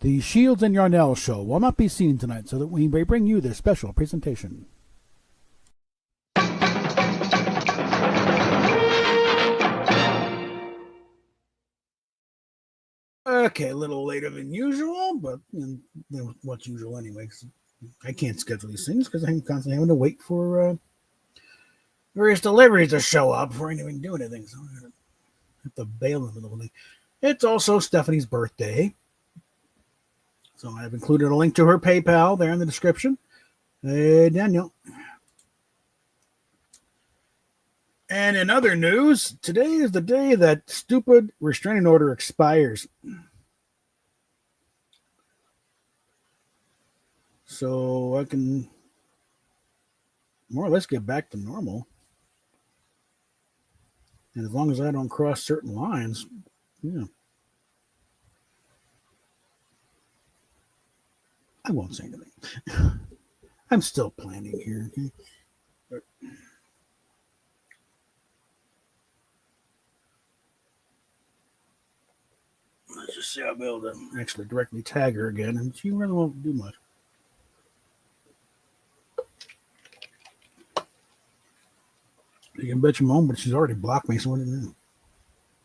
The Shields and Yarnell show will not be seen tonight, so that we may bring you this special presentation. Okay, a little later than usual, but what's usual anyway? I can't schedule these things because I'm constantly having to wait for various deliveries to show up before I can even do anything. So I have to bail in the middle of the day. It's also Stephanie's birthday. So I've included a link to her PayPal there in the description. Hey, Daniel. And in other news, today is the day that stupid restraining order expires. So I can more or less get back to normal. And as long as I don't cross certain lines, yeah. I won't say anything. I'm still planning here. Okay? But let's just see, I'll be able to actually directly tag her again, and she really won't do much. You can bet your mom, but she's already blocked me, so what do you do?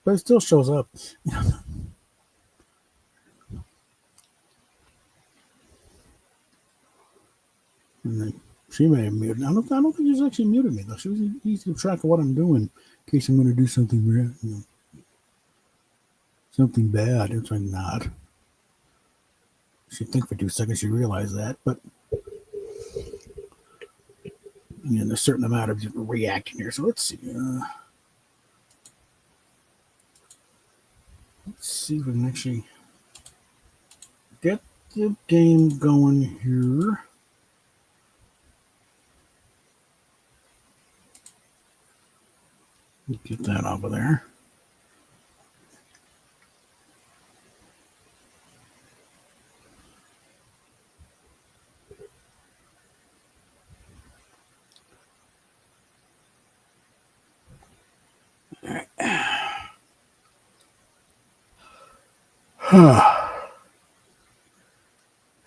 But it still shows up. And then she may have muted. I don't think she's actually muted me though. She was keep track of what I'm doing in case I'm going to do something, something bad. It's like not. She'd think for 2 seconds she realized that, but there's a certain amount of reacting here. So let's see. Let's see if we can actually get the game going here. Get that over there.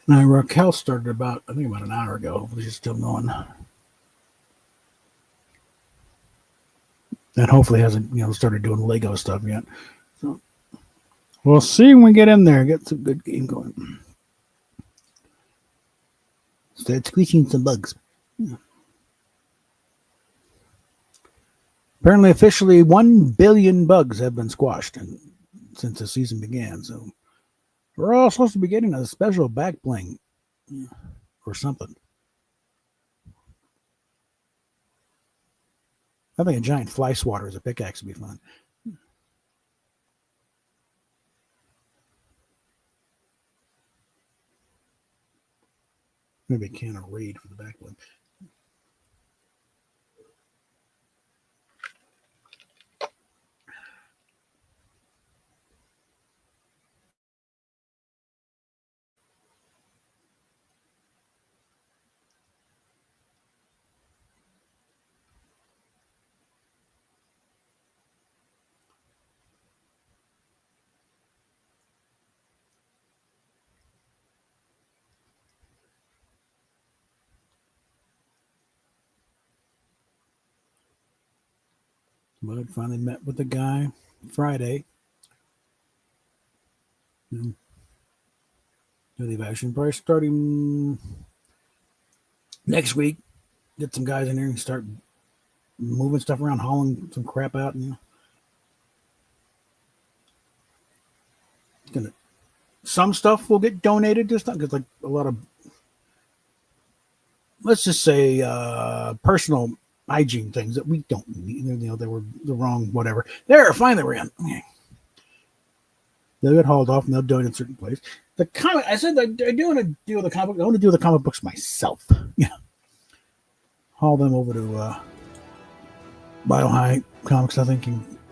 Now, Raquel started about an hour ago. She's still going. And hopefully hasn't, started doing Lego stuff yet. So we'll see when we get in there. Get some good game going. Start squeezing some bugs. Yeah. Apparently, officially, 1 billion bugs have been squashed since the season began. So we're all supposed to be getting a special back bling or something. I think a giant fly swatter as a pickaxe would be fun. Maybe a can of Raid for the back bling. Bud finally met with the guy Friday. Do the evaluation price starting next week. Get some guys in there and start moving stuff around, hauling some crap out. Some stuff will get donated to stuff because, like, a lot of, let's just say, personal hygiene things that we don't need. They were the wrong whatever. There, fine, they were in. They'll get hauled off and they'll donate in a certain place. The comic, I said, I do want to deal with the comic. I want to do the comic books myself. Haul them over to Mile High Comics, I think.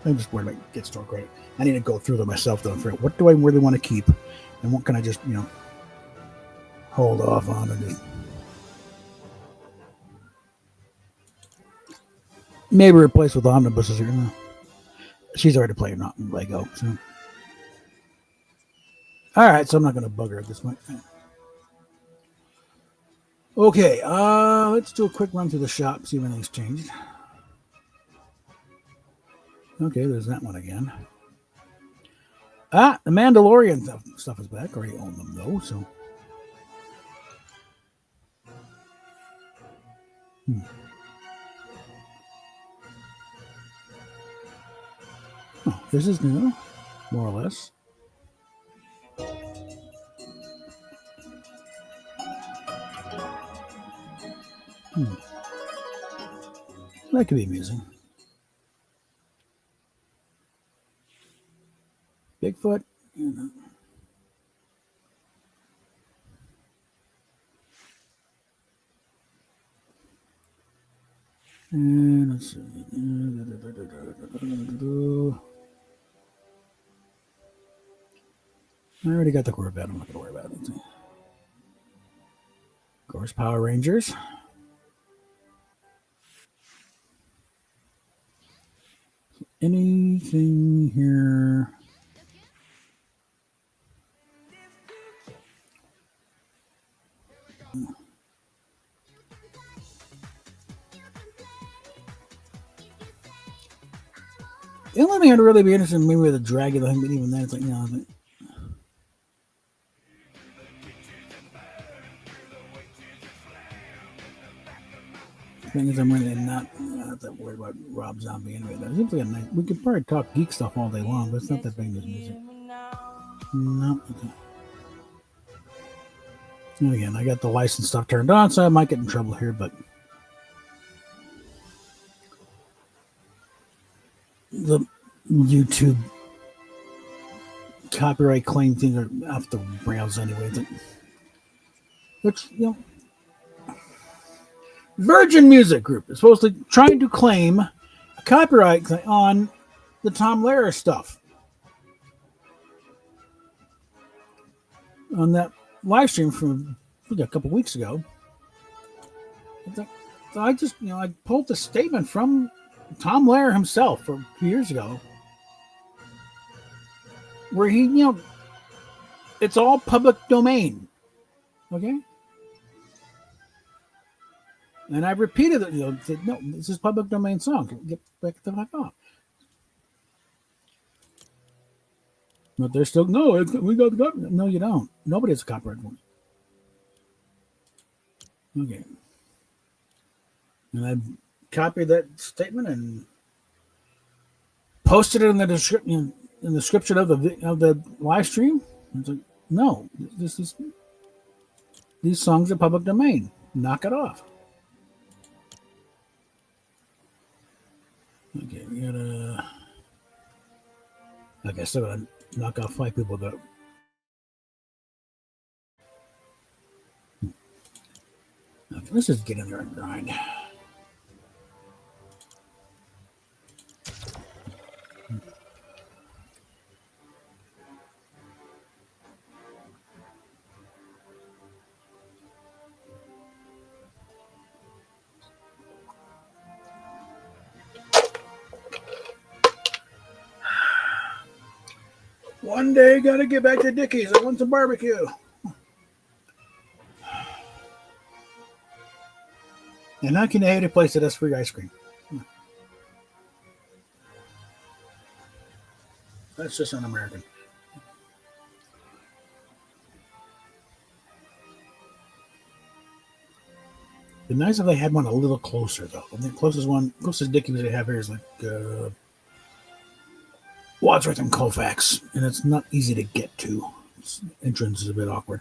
I'm just worried about get store credit. I need to go through them myself though and figure out what do I really want to keep and what can I just hold off on and just maybe replace with omnibuses. She's already playing Lego, so All right, so I'm not going to bug her at this point. Okay, let's do a quick run through the shop, see if anything's changed. Okay, there's that one again. The Mandalorian stuff is back. Already own them though, so. Oh, this is new, more or less. That could be amusing. Bigfoot. And let's see. I already got the Corvette. I'm not going to worry about it. Of course, Power Rangers. Anything here? The only thing I'd really be interested in maybe with the Dragula thing, but even then, it's like, the thing is, I'm really not that worried about Rob Zombie anyway. Though. It's like nice, we could probably talk geek stuff all day long, but it's not that big of music. No. Okay. And again, I got the license stuff turned on, so I might get in trouble here, but the YouTube copyright claim things are off the rails anyway. Which, Virgin Music Group is supposed to trying to claim a copyright on the Tom Lehrer stuff on that live stream from a couple weeks ago. So I just, I pulled the statement from Tom Lehrer himself from a few years ago, where he, it's all public domain. Okay. And I repeated it, said, no, this is public domain song. Get back the fuck off. But they're still, no, we got the government. No, you don't. Nobody has a copyright one. Okay. And I copied that statement and posted it in the description of the live stream. It's like, no, these songs are public domain. Knock it off. Okay, we gotta. Like I said, I knock off 5 people though. Okay, let's just get in there and grind. One day, gotta get back to Dickie's. I want some barbecue. And how can I hate a place that has free ice cream? That's just un-American. It'd be nice if they had one a little closer, though. The closest Dickie's they have here is like Wadsworth and Colfax, and it's not easy to get to. Entrance is a bit awkward.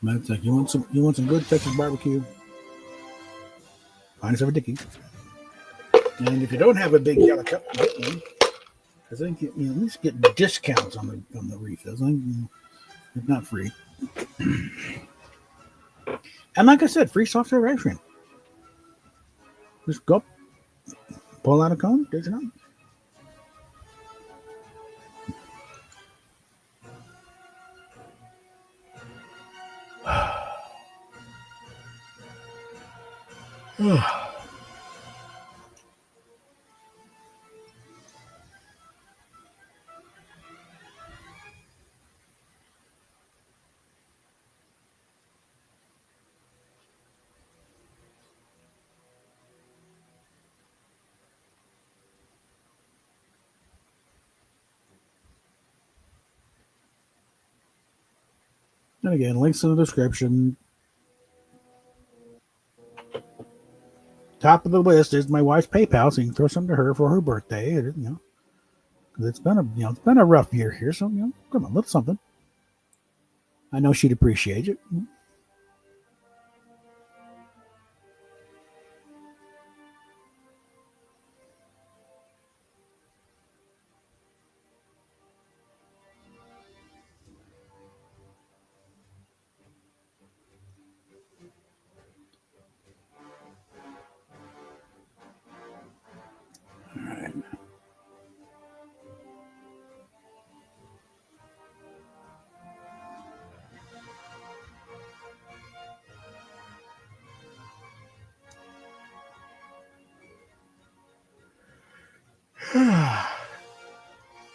Matt's like, you want some good Texas barbecue? Find yourself a Dickie. And if you don't have a big yellow cup, get one. Because I think at least get discounts on the refills. If not free. And like I said, free soft serve ice cream. Just go, pull out a cone, dish it out. And again, links in the description. Top of the list is my wife's PayPal, so you can throw something to her for her birthday. You know, because it's been a rough year here. So come on, little something. I know she'd appreciate it.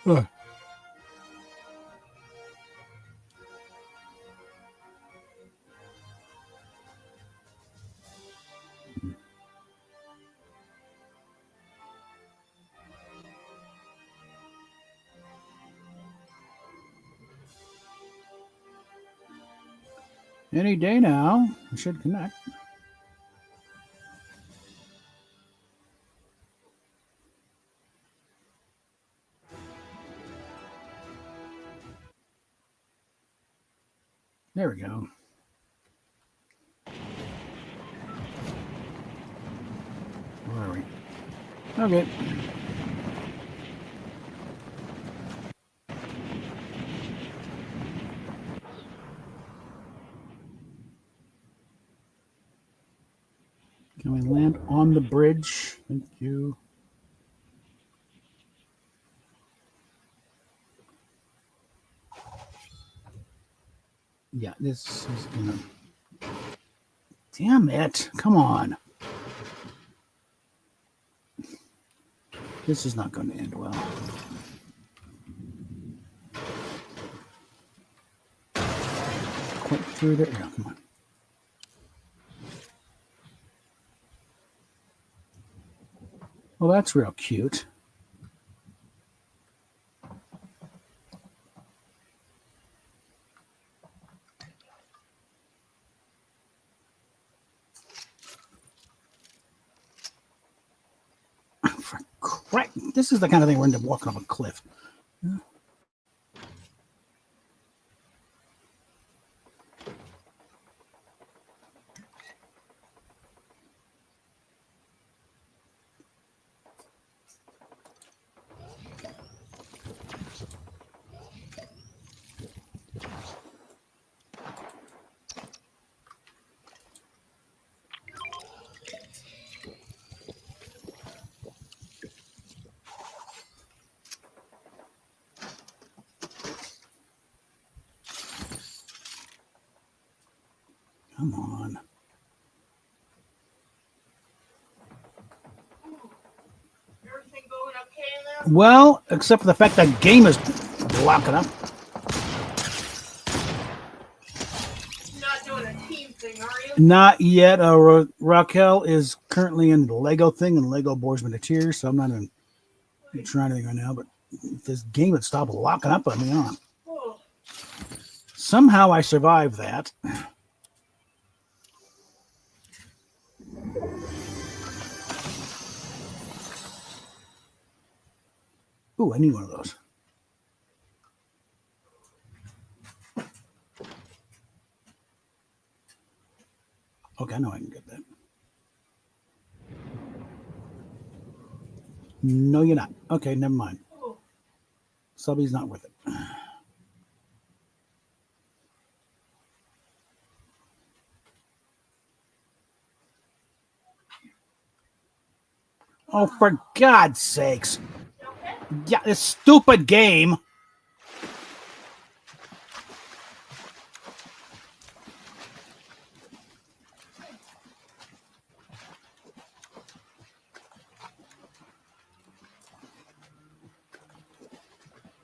All right. Any day now, it should connect. There we go. Where are we? Okay. Can we land on the bridge? Thank you. Yeah, this is gonna. Damn it! Come on. This is not going to end well. Quite through there. Yeah, come on. Well, that's real cute. For crap. This is the kind of thing we're into walking off a cliff. Yeah. Come on. Everything going okay in there? Well, except for the fact that game is blocking up. You're not doing a team thing, are you? Not yet. Raquel is currently in the Lego thing, and Lego bores me to tears, so I'm not even trying anything right now. But if this game would stop locking up on me on. Oh. Somehow I survived that. Ooh, I need one of those. Okay, I know I can get that. No, you're not. Okay, never mind. Oh. Subby's not with it. Oh, for God's sakes. Okay. Yeah, this stupid game.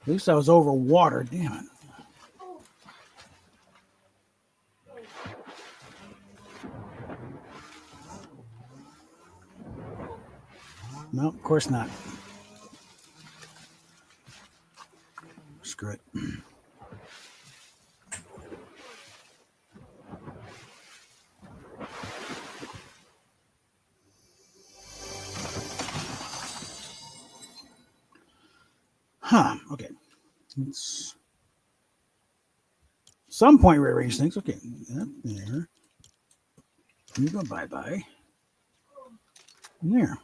At least I was over water. Damn it. No, of course not. Screw it. Huh. Okay. Let's some point rearrange things. Okay. That there. You go bye-bye. There.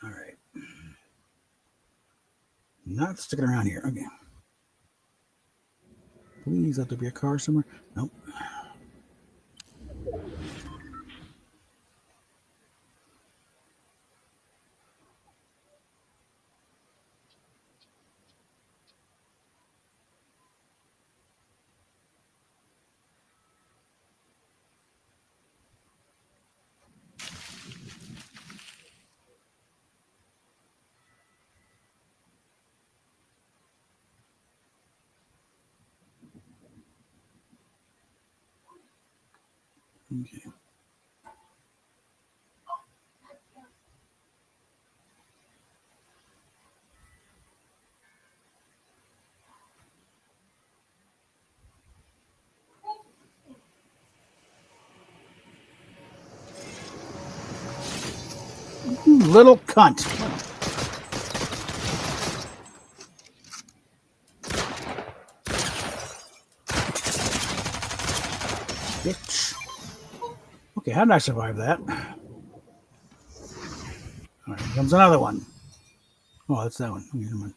All right. Not sticking around here. Okay. Please let there be a car somewhere. Nope. Okay. You little cunt. Bitch. Okay, how did I survive that? All right, here comes another one. Oh, that's that one. Okay, never mind.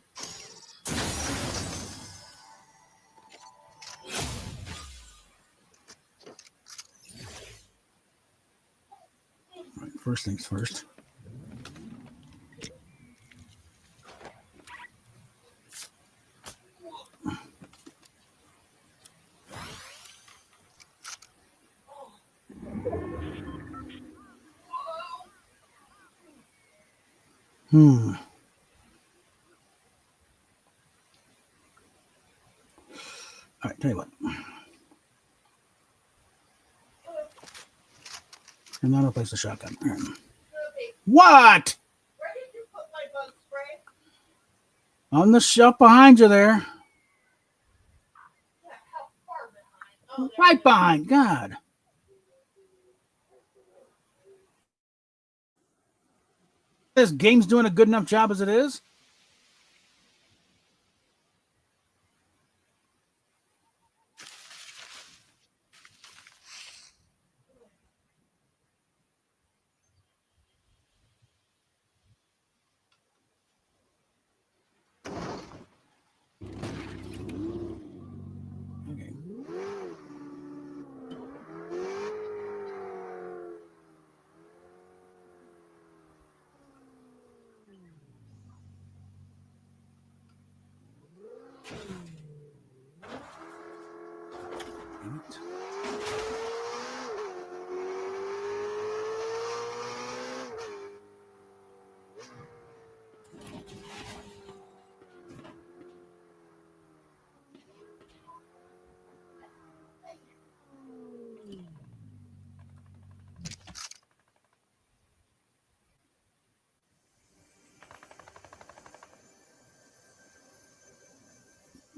All right, first things first. Hmm. All right, tell you what. And now I'll place the shotgun. All right. What? Where did you put my bug spray? On the shelf behind you there. Yeah, how far behind? Oh, there. Right behind. God. This game's doing a good enough job as it is. Okay. Damn it.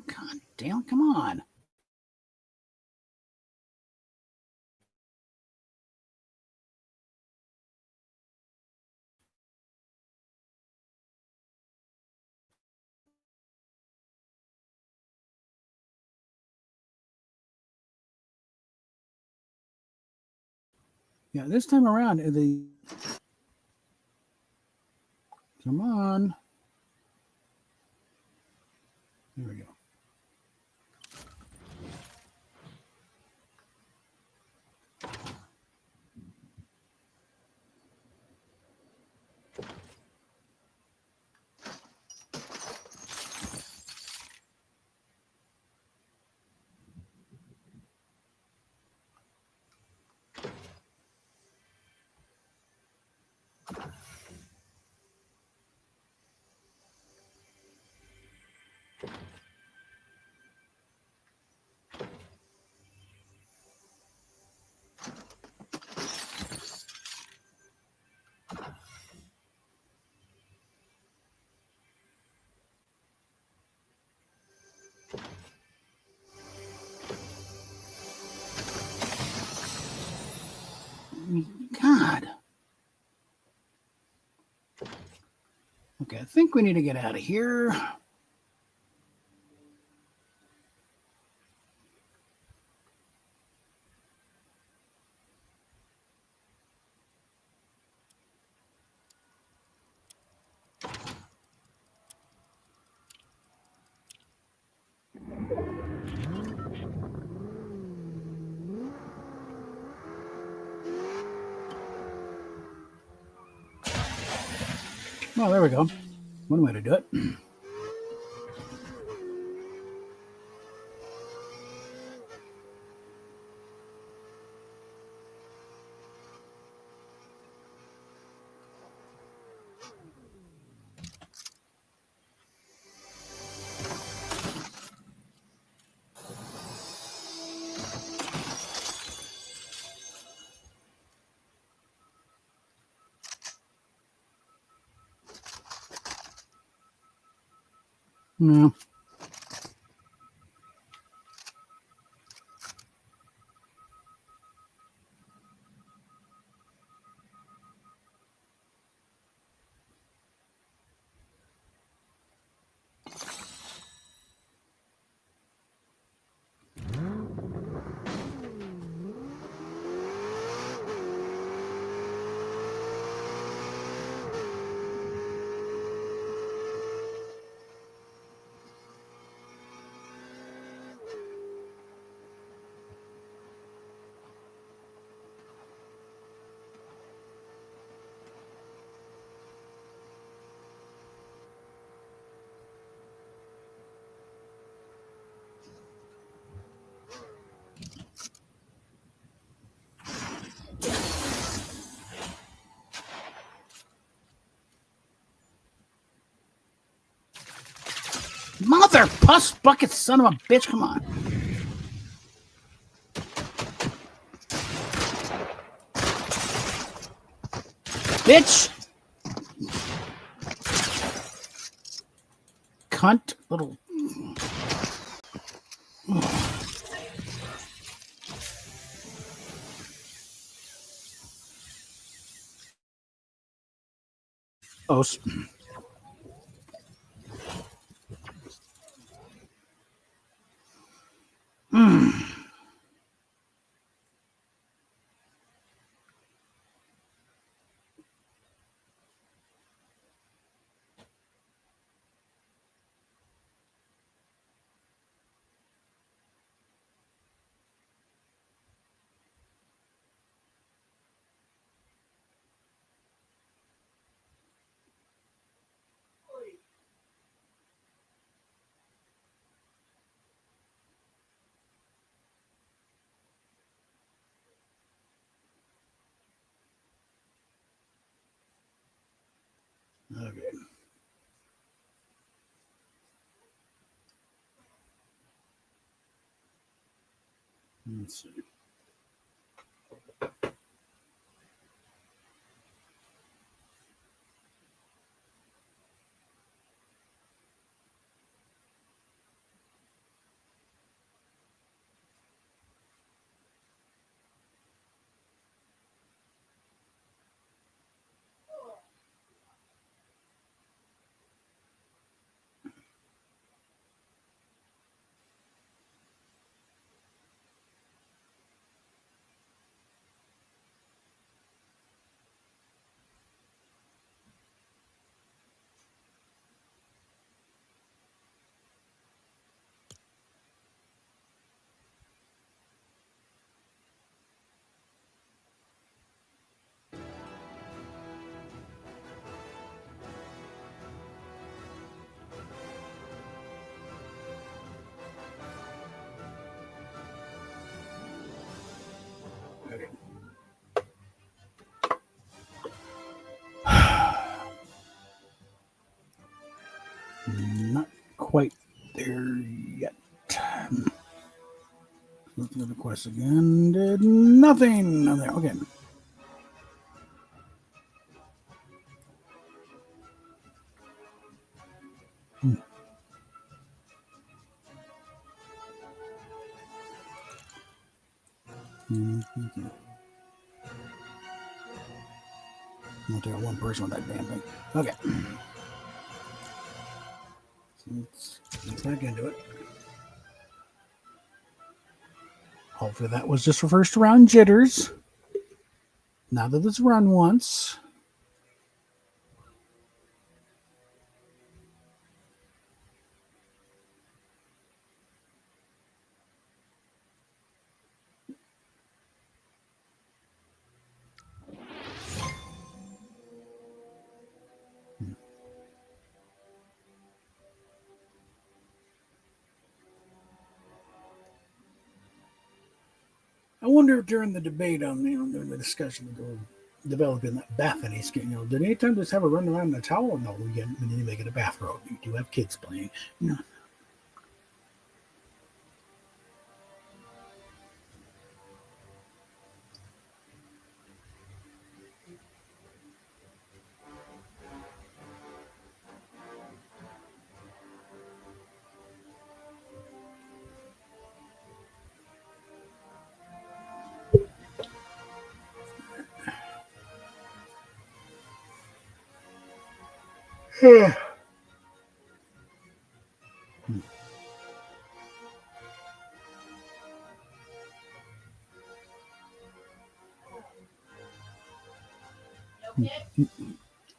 God damn, come on. Yeah, this time around, the. Come on. There we go. God. Okay, I think we need to get out of here. Oh, there we go. One way to do it. No. Mother puss bucket son of a bitch, come on. Bitch! Cunt little. Oh. Okay. Let's see. Not quite there yet. Look at the quest again. Did nothing. Oh, there. Okay. I'll take out one person with that damn thing. Okay. So let's back into it. Hopefully that was just for first round jitters. Now that it's run once. I wonder if during the debate on, during the discussion of developing that Bethany skin, did any time just have a run around in a towel? No, we need to make it a bathrobe. You do have kids playing.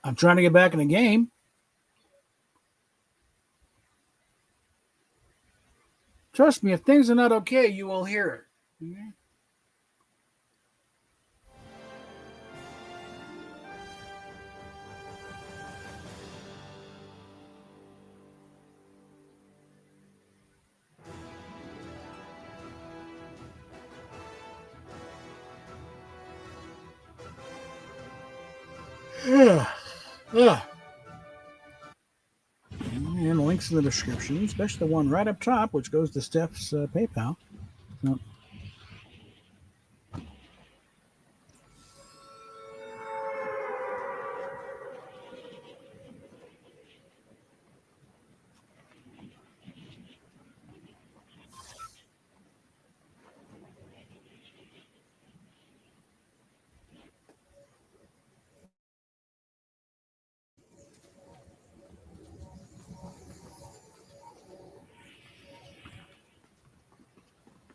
I'm trying to get back in the game. Trust me, if things are not okay, you will hear it. Okay? And links in the description, especially the one right up top, which goes to Steph's PayPal. So,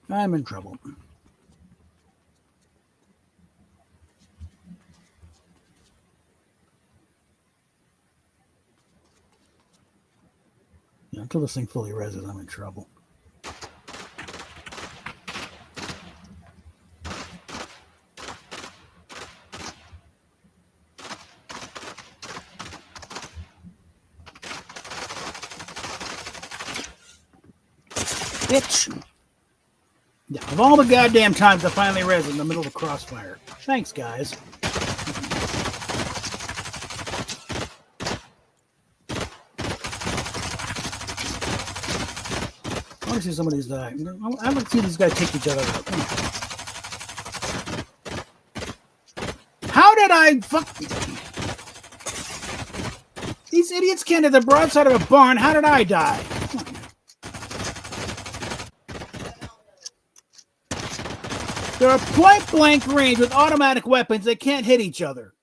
I'm in trouble. Until this thing fully reses, I'm in trouble. Bitch! Yeah, of all the goddamn times I finally res in the middle of the crossfire. Thanks, guys. I want to see some of these die. I want to see these guys take each other out. How did I fuck? These idiots can't hit the broadside of a barn. How did I die? They're a point blank range with automatic weapons. They can't hit each other.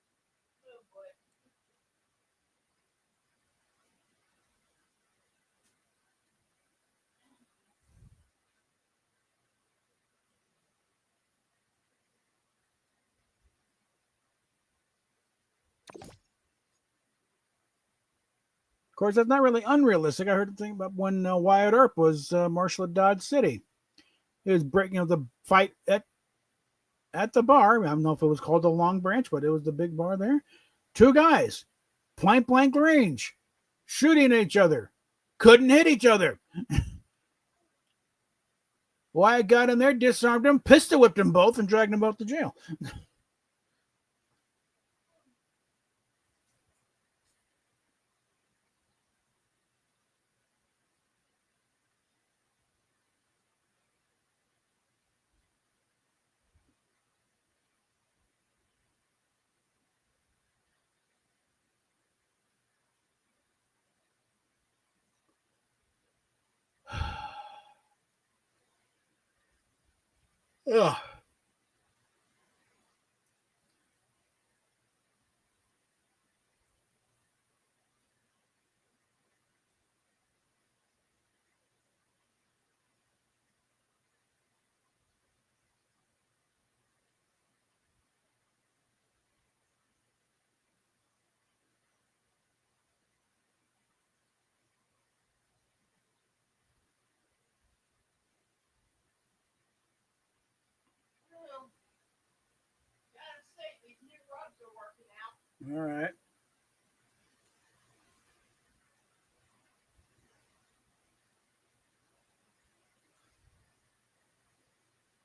Of course, that's not really unrealistic. I heard the thing about when Wyatt Earp was marshal of Dodge City. It was breaking the fight at the bar. I don't know if it was called the Long Branch, but it was the big bar there. Two guys, point blank range, shooting at each other, couldn't hit each other. Wyatt got in there, disarmed them, pistol whipped them both, and dragged them both to jail. Ugh. Well, gotta say, these new rugs are working out. All right.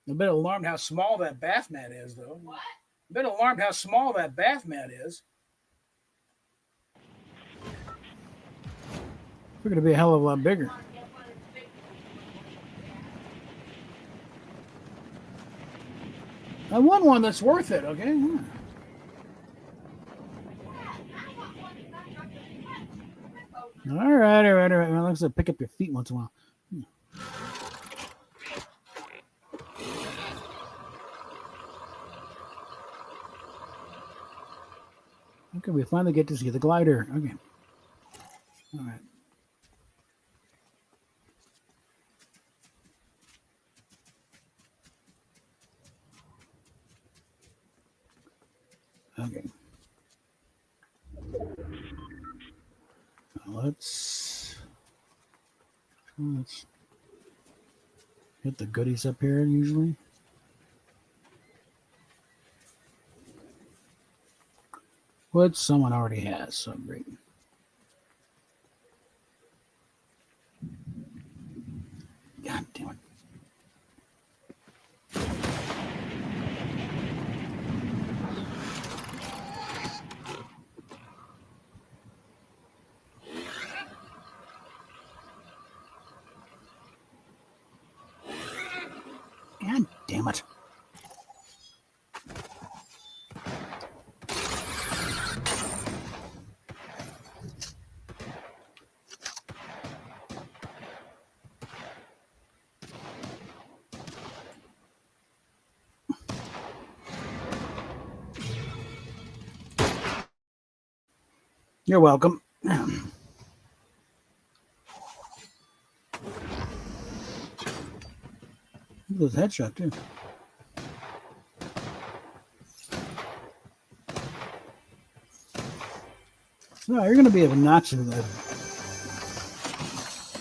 I'm a bit alarmed how small that bath mat is, though. What? A bit alarmed how small that bath mat is. Figured it'd be a hell of a lot bigger. Want to get one of the big ones. I want one that's worth it, okay? Yeah. All right, all right, all right. Well, let's pick up your feet once in a while. Okay, we finally get to see the glider. Okay. All right. Okay. Now let's get the goodies up here usually. Which someone already has, so great. God damn it. God damn it. You're welcome. Look at this headshot, too. No, you're going to be obnoxious with that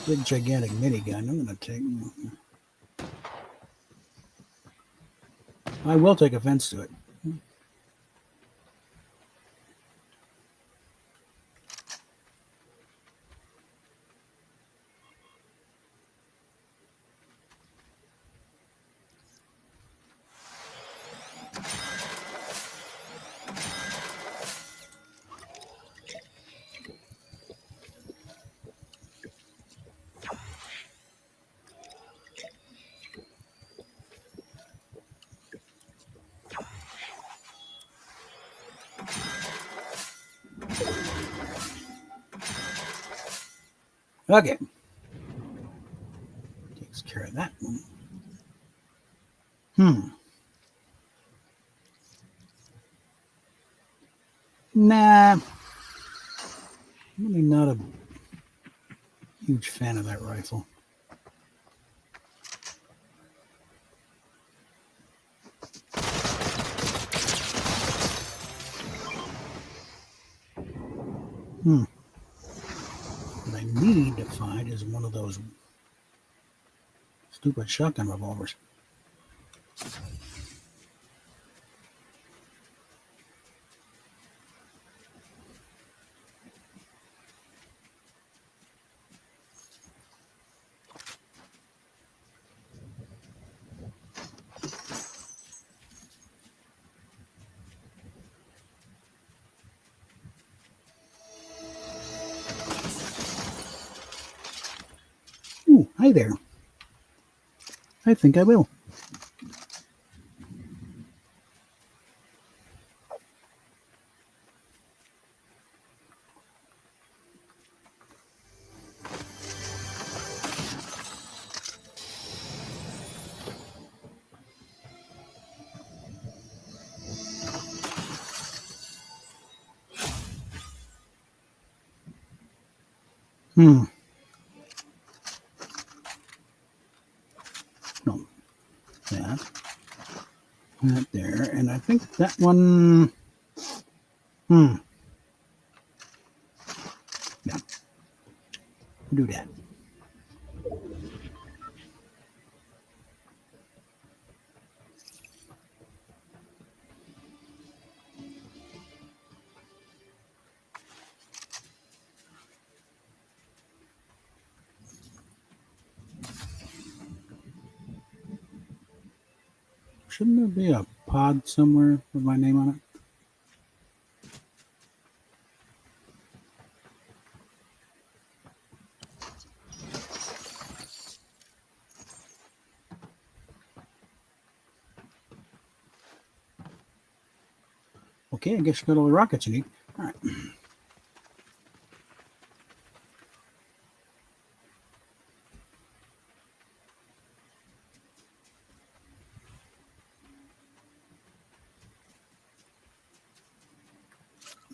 big, gigantic minigun. I'm going to take. I will take offense to it. Okay. Takes care of that one. Nah. I'm really not a huge fan of that rifle. What I need to find is one of those stupid shotgun revolvers. Ooh, hi there. I think I will. Hmm. No, that there, and I think that one. Hmm. Yeah. Do that. Shouldn't there be a pod somewhere with my name on it? Okay, I guess you got all the rockets you need. All right.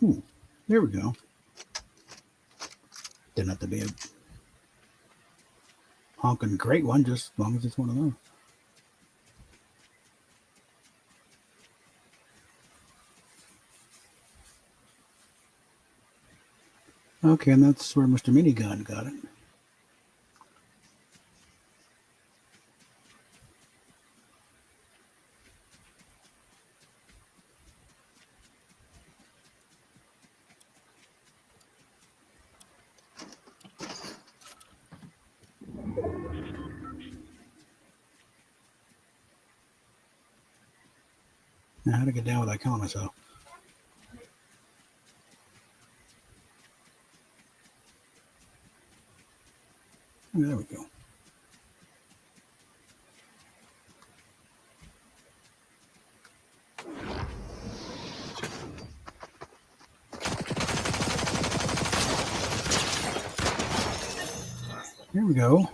Ooh, there we go. Didn't have to be a honking great one, just as long as it's one of those. Okay, and that's where Mr. Minigun got it. Now, how to get down without killing myself? There we go. There we go.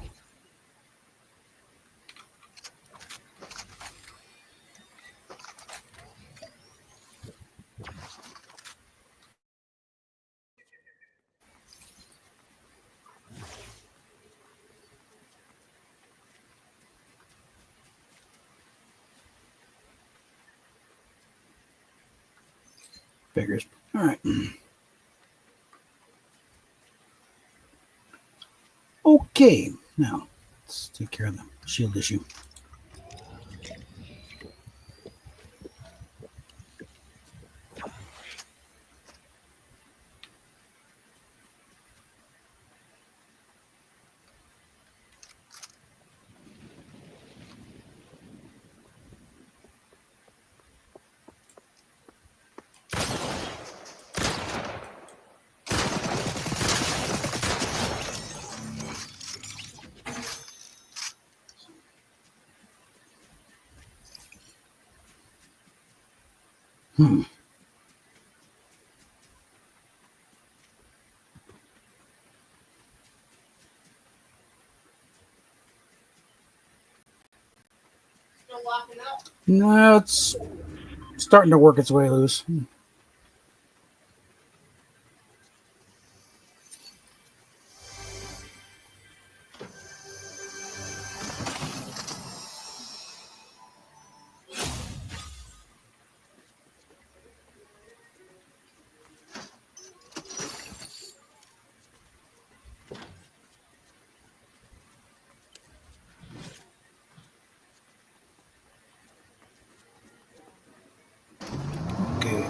Figures. All right. Okay, now let's take care of the shield issue. Hmm. Still locking up. No, it's starting to work its way loose. Okay.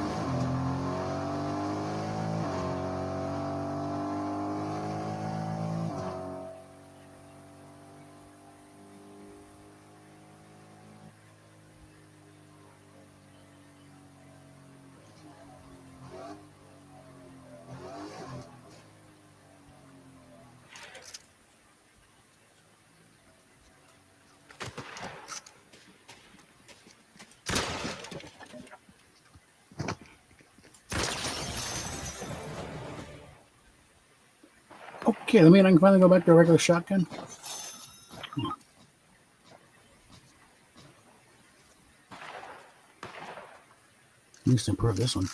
Okay, let me. I can finally go back to a regular shotgun. Needs to improve this one.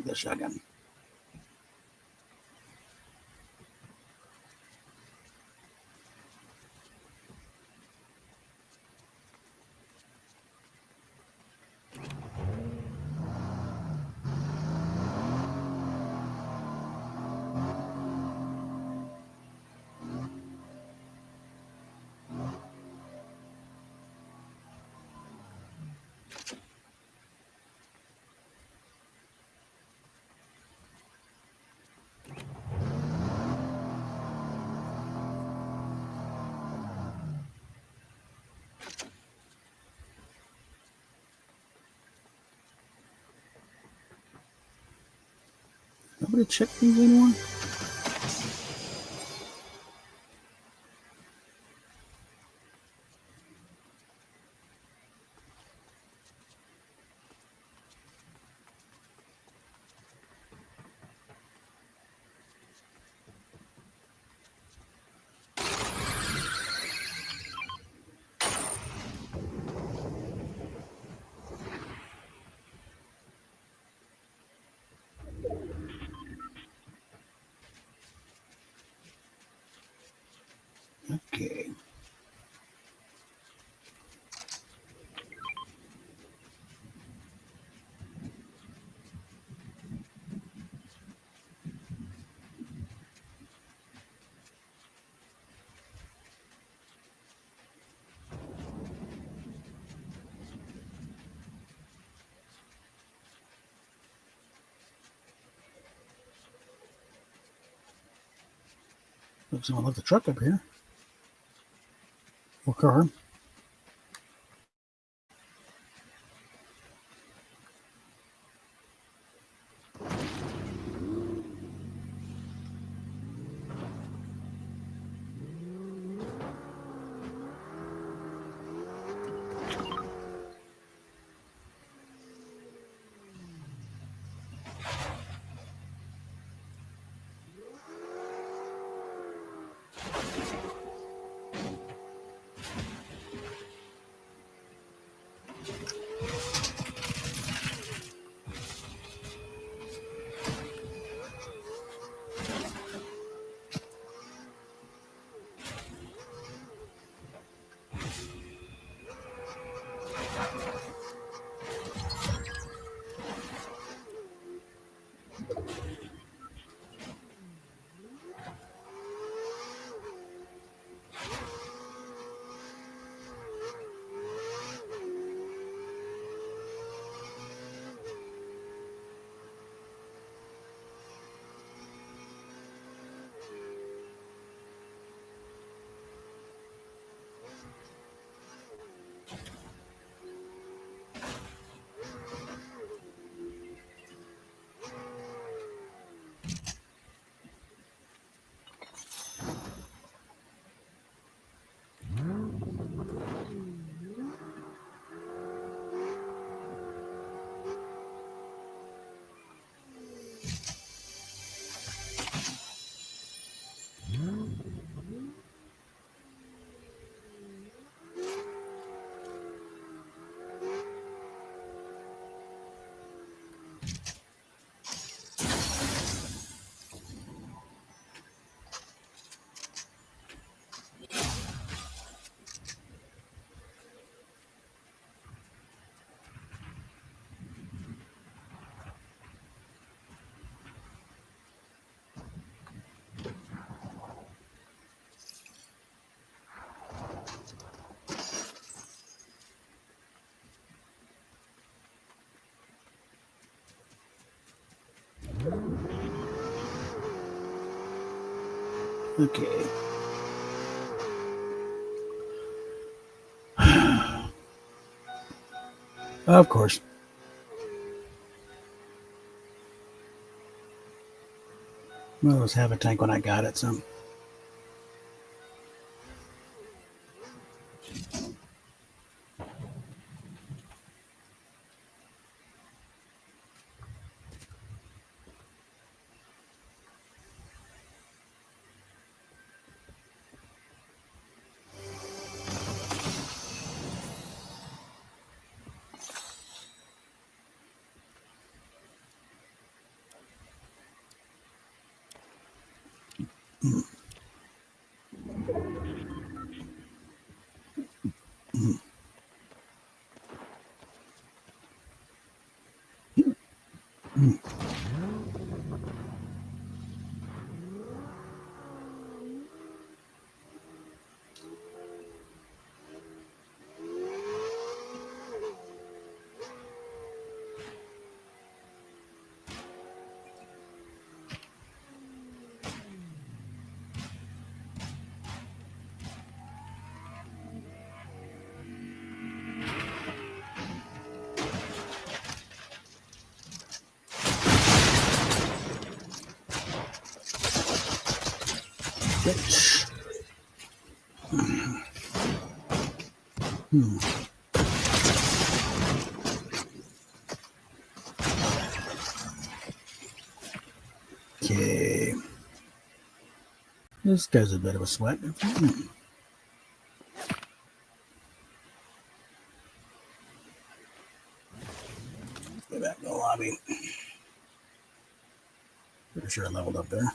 the shotgun. Nobody check things anymore? Okay. Looks someone left the truck up here. Or car. Okay. Of course. Well, it was half a tank when I got it, so. Bitch. Okay. This guy's a bit of a sweat. Go back to the lobby. Pretty sure I leveled up there.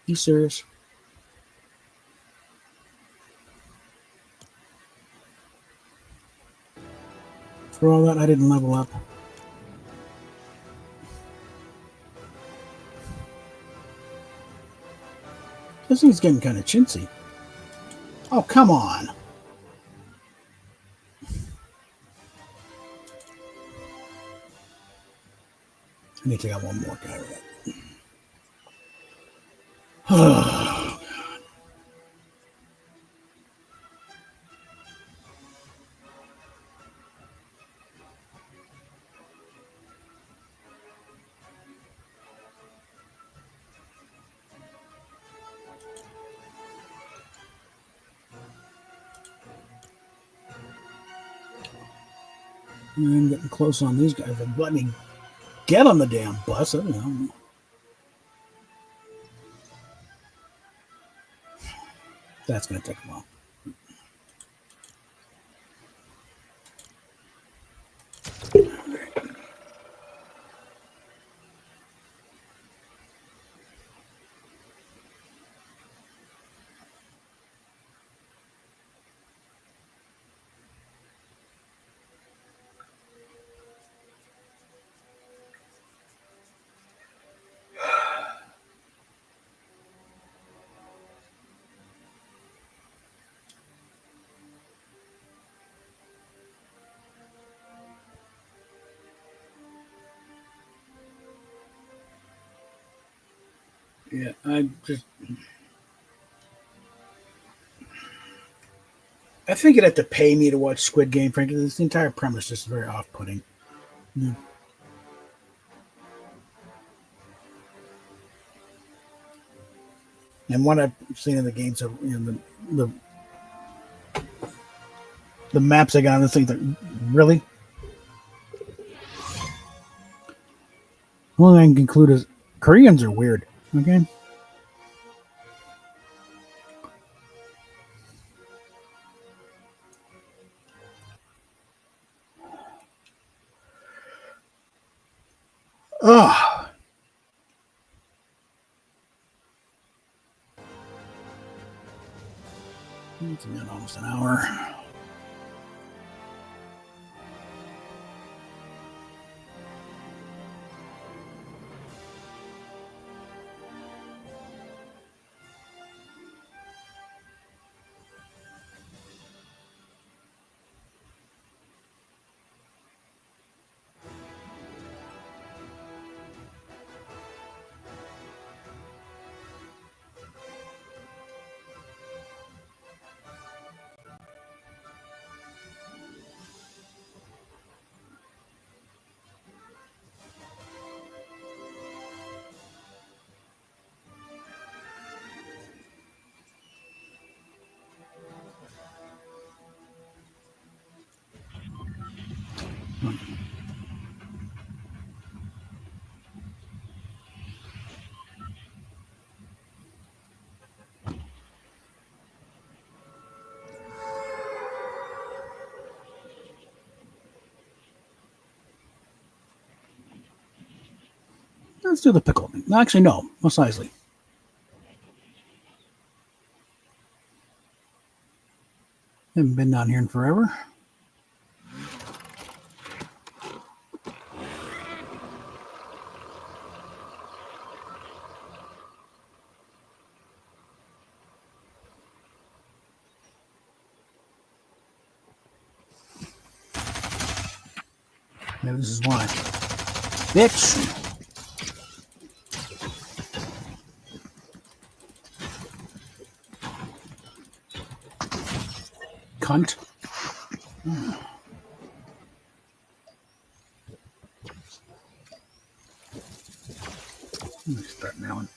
You serious? For all that, I didn't level up. This thing's getting kind of chintzy. Oh, come on. I need to take out one more guy with it. I'm getting close on these guys. But let me get on the damn bus. I don't know. That's going to take a while. Yeah, I think you'd have to pay me to watch Squid Game, frankly. This entire premise is very off-putting. Yeah. And what I've seen in the games of the maps I got on this thing, that really, one thing I can conclude is Koreans are weird. Okay. Oh, it's been almost an hour. Let's do the pickle. Actually, no. Most Isley. Haven't been down here in forever. Maybe this is why. Bitch! Cunt. Let me start now.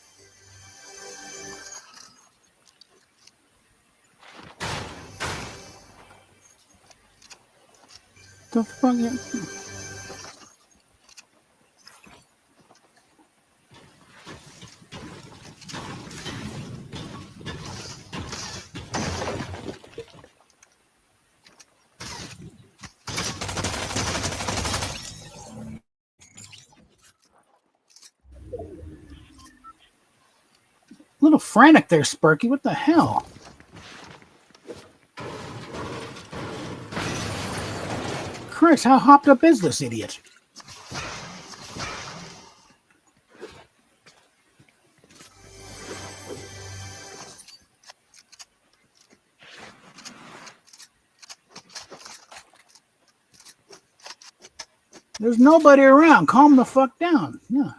The fuck? A little frantic there, Sparky. What the hell? Chris, how hopped up is this idiot? There's nobody around. Calm the fuck down. Yeah.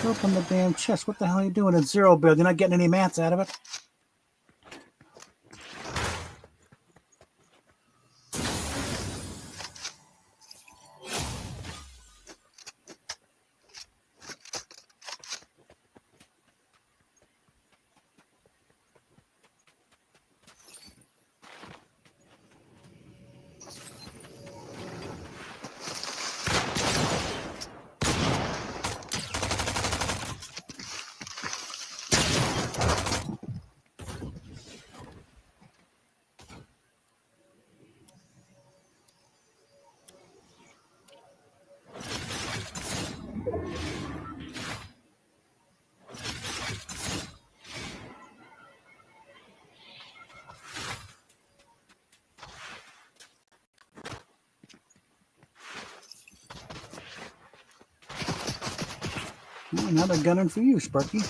Open the damn chest. What the hell are you doing at zero build? You're not getting any mats out of it? Well, now they're gunning for you, Sparky.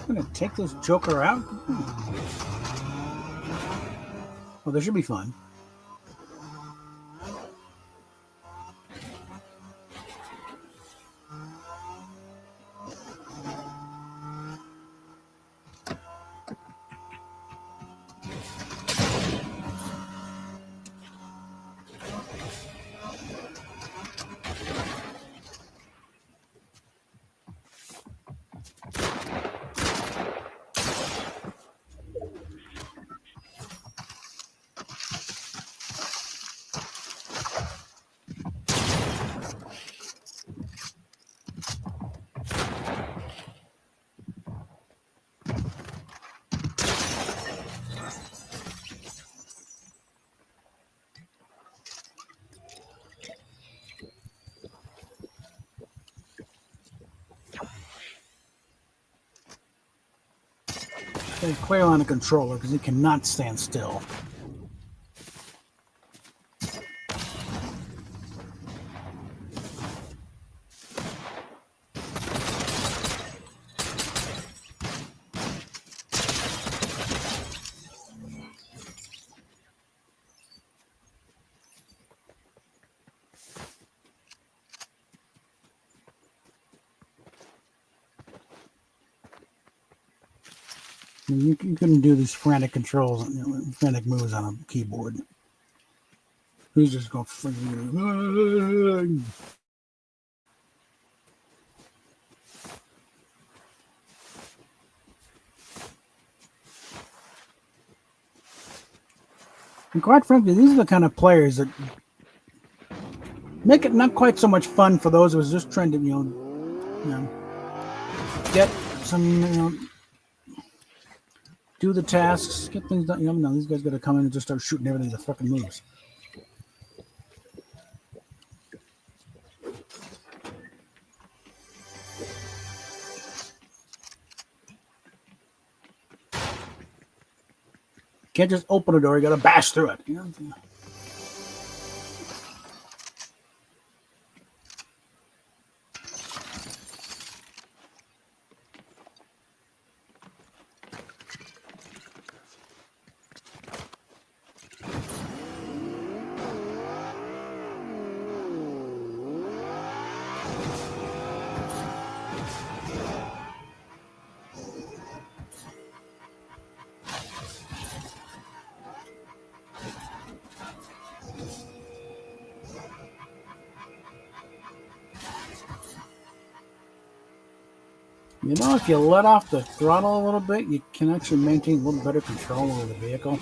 I'm gonna take this joker out. Well, this should be fun. Stay clear on the controller because he cannot stand still. You couldn't do these frantic controls, frantic moves on a keyboard. He's just going freaking. And quite frankly, these are the kind of players that make it not quite so much fun for those who are just trying to, get some, do the tasks, get things done. No, these guys got to come in and just start shooting everything that fucking moves. Can't just open a door, you got to bash through it. If you let off the throttle a little bit, you can actually maintain a little better control over the vehicle.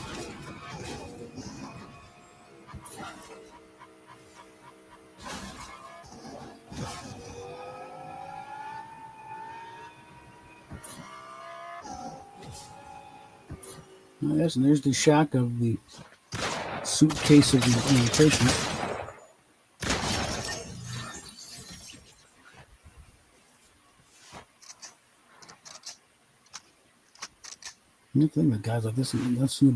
Yes, and there's the shock of the suitcase of the patient. The thing with guys like this, unless you're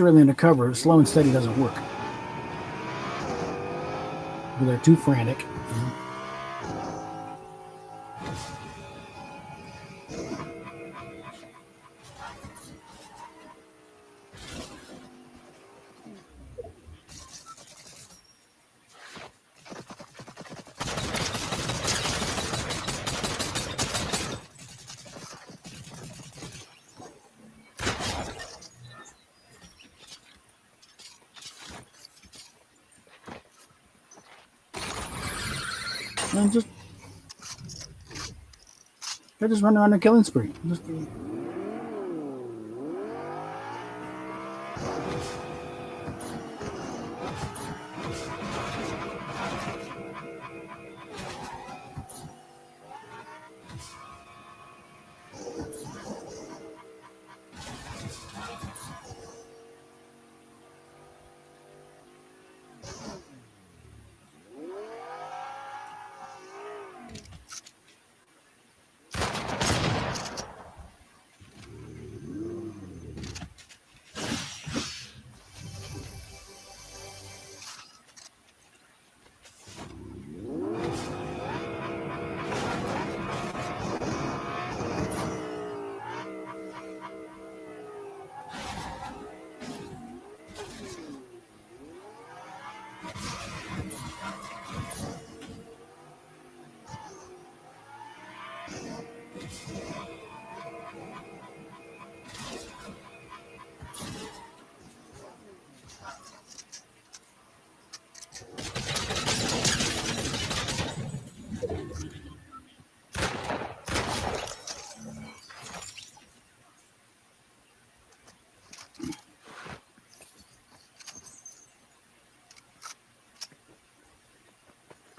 really undercover, slow and steady doesn't work. They're too frantic. And they're just running around a killing spree.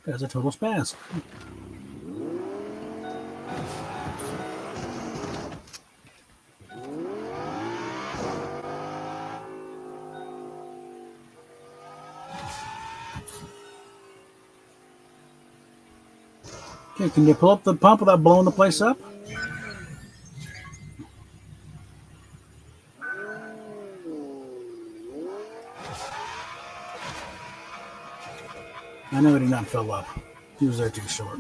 That's a total spaz. Okay, can you pull up the pump without blowing the place up? I know he did not fill up. He was there too short.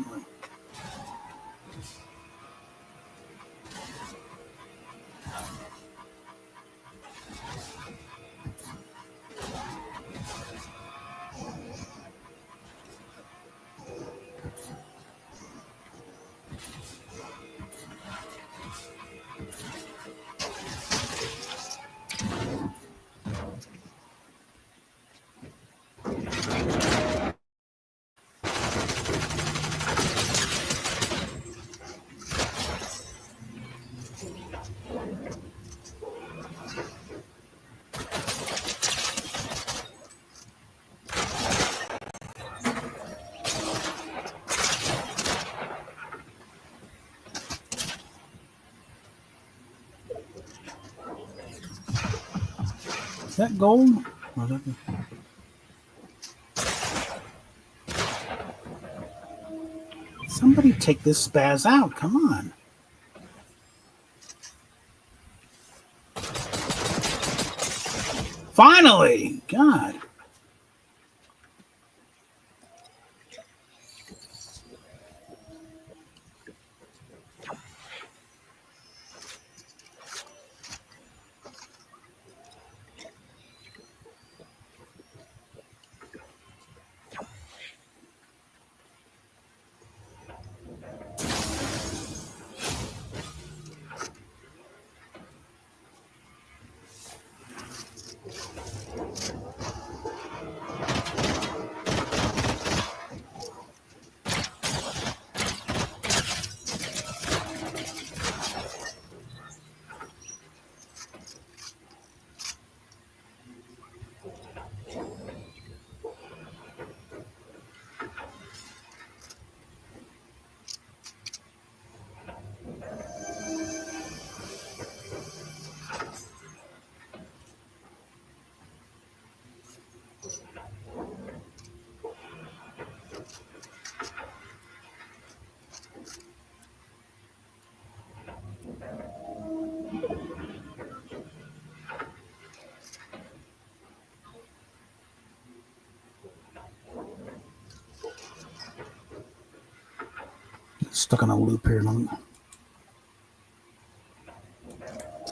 Is that gold? Or is that Somebody take this spaz out. Come on. Finally! God. Stuck on a loop here.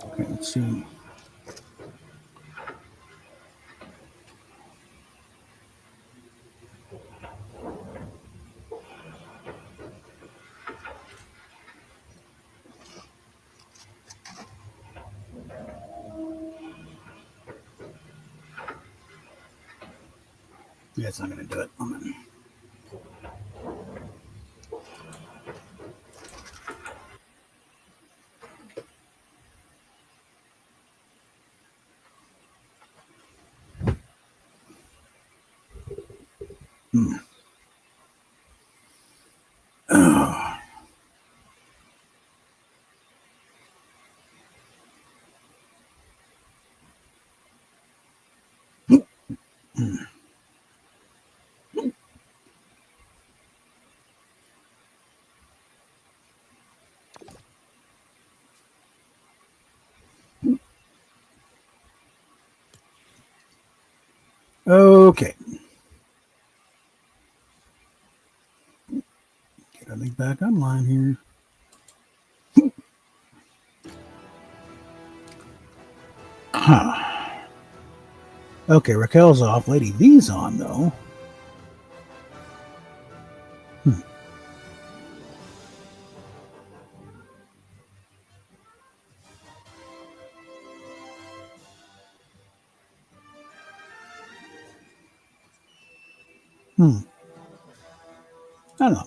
Okay, let's see. Yeah, it's not going to do it. Okay. Get everything back online here. Okay, Raquel's off. Lady V's on, though. I don't know.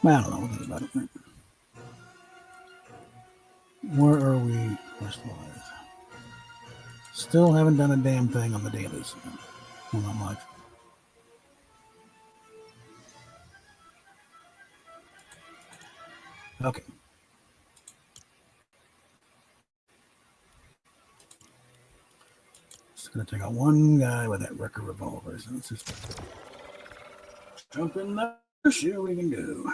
I don't know. We'll think about it. Where are we? Still haven't done a damn thing on the dailies. Well, not much. Okay. Just gonna take out one guy with that record revolver. So let's just jump in there. see what we can do.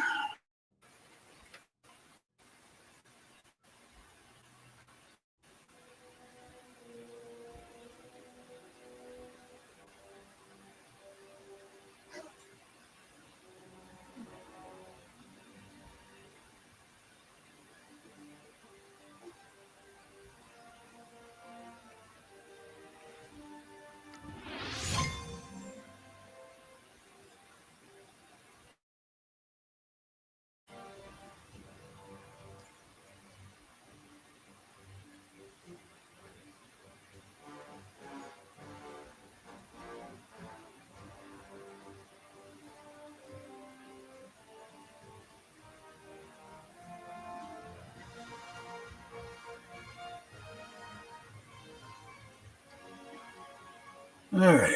All right.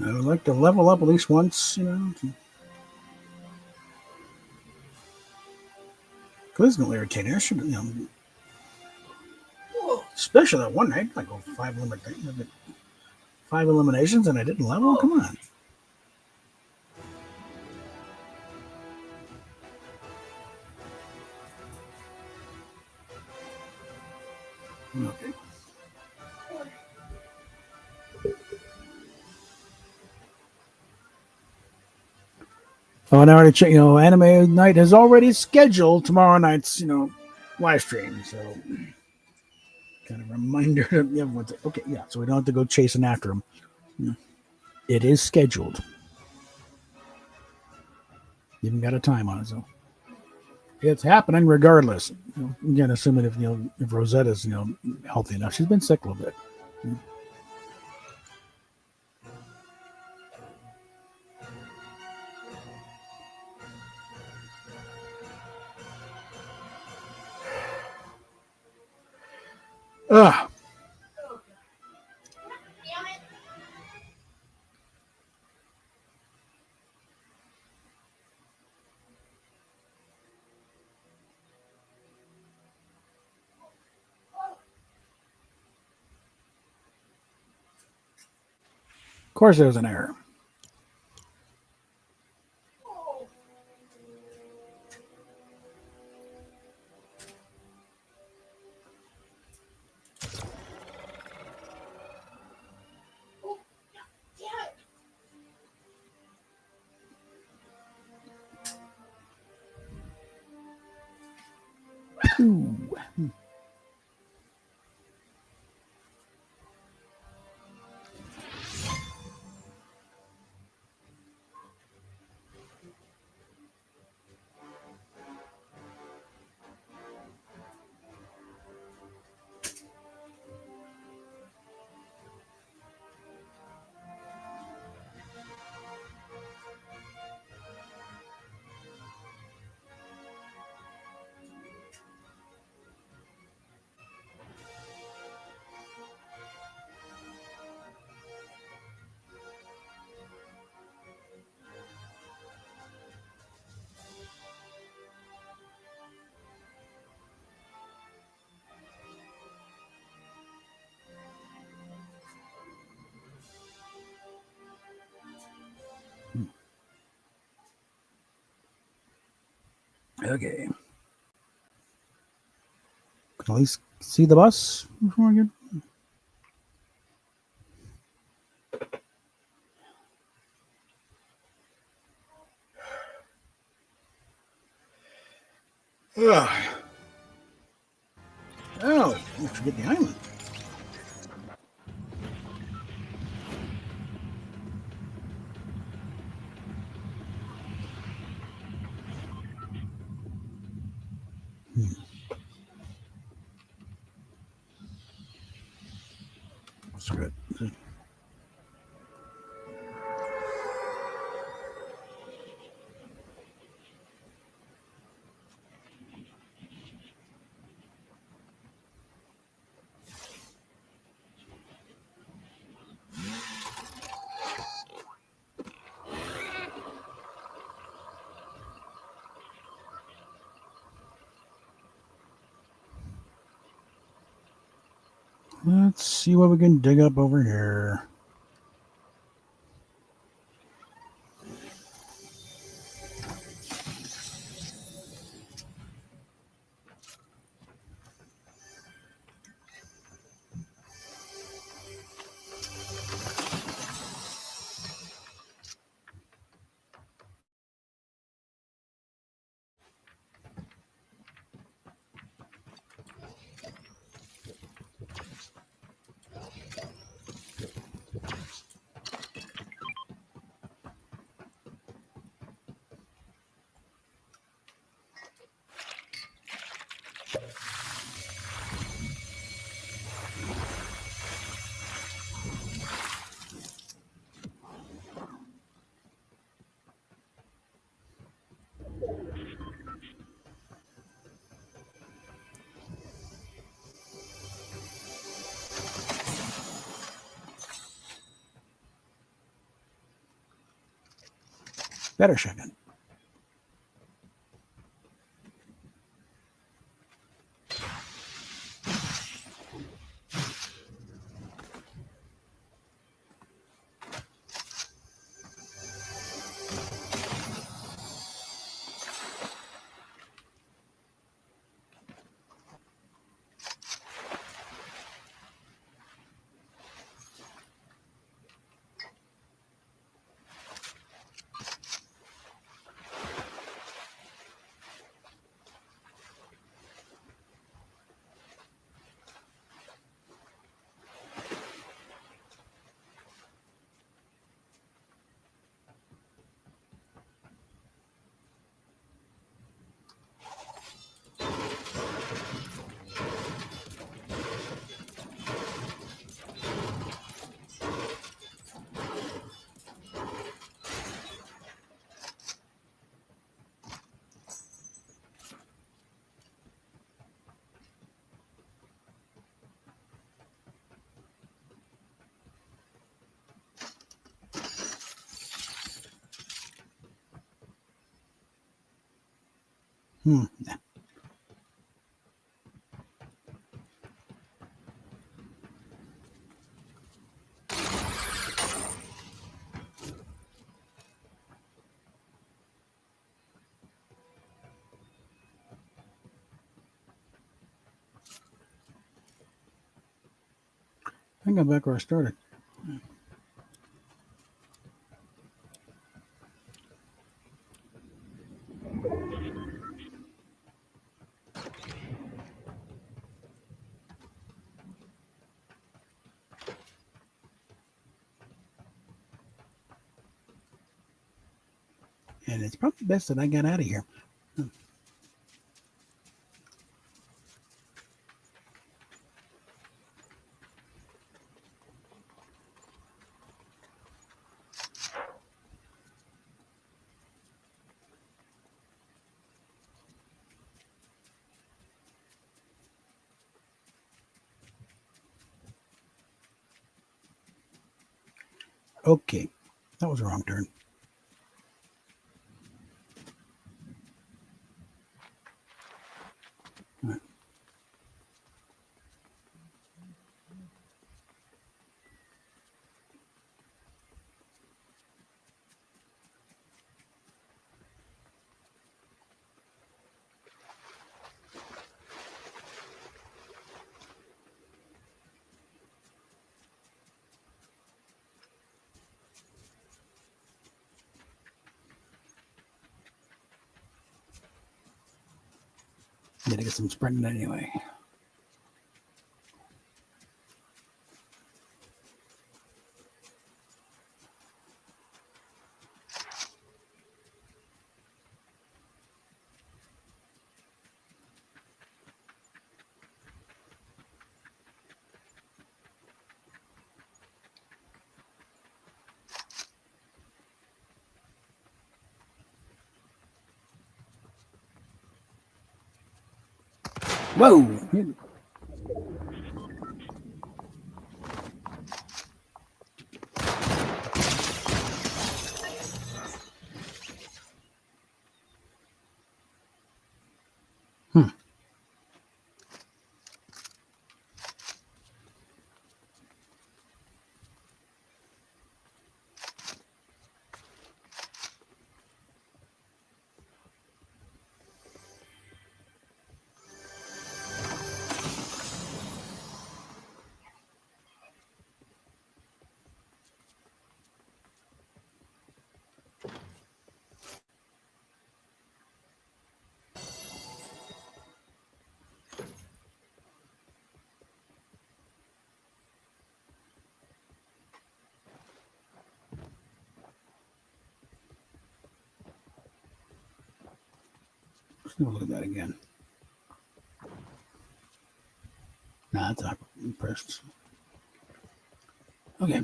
I would like to level up at least once, Because it's going to irritate me. I should, especially that one night, I go five eliminations and I didn't level. Come on. Okay. Oh, and I already checked. Anime night has already scheduled tomorrow night's, live stream. So, kind of reminder to everyone. Okay, yeah. So we don't have to go chasing after them. It is scheduled. Even got a time on it, so it's happening regardless. Again, assuming if Rosetta's healthy enough, she's been sick a little bit. Ugh. Damn it. Of course, there was an error. Damn it. Ooh. Okay. Can at least see the bus before I get. Ugh. Oh, I forget the island. That's good. Let's see what we can dig up over here. Better shotgun. Nah. I think I'm back where I started. And it's probably best that I got out of here. Okay, that was a wrong turn. Right. Gotta get some sprinting anyway. Whoa! Let's look at that again. Nah, that's not impressed. Okay.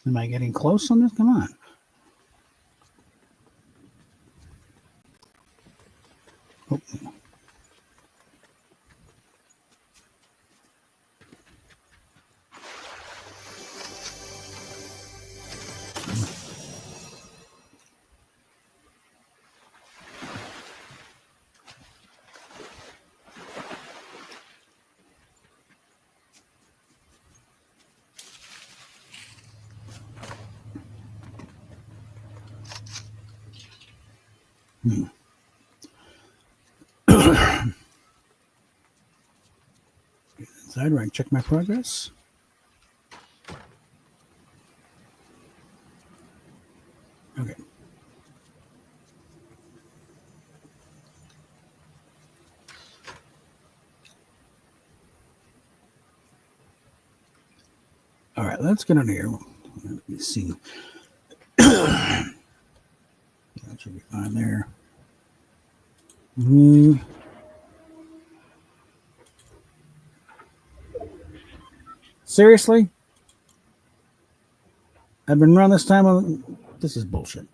Am I getting close on this? Come on. Oh. Inside where I check my progress. Okay. All right, let's get under here. Let me see. That should be fine there. Seriously? I've been running this time. This is bullshit.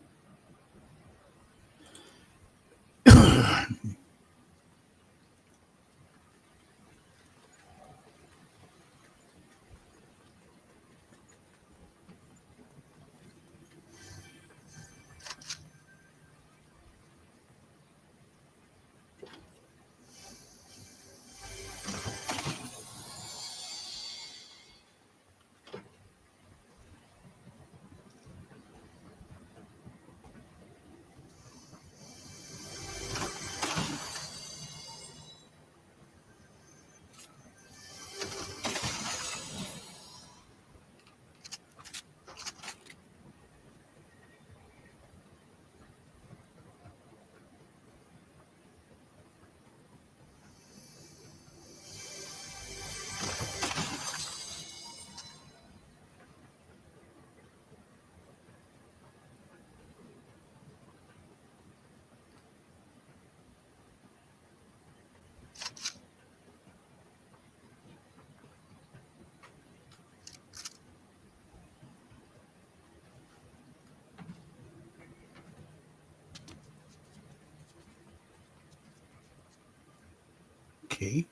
Okay.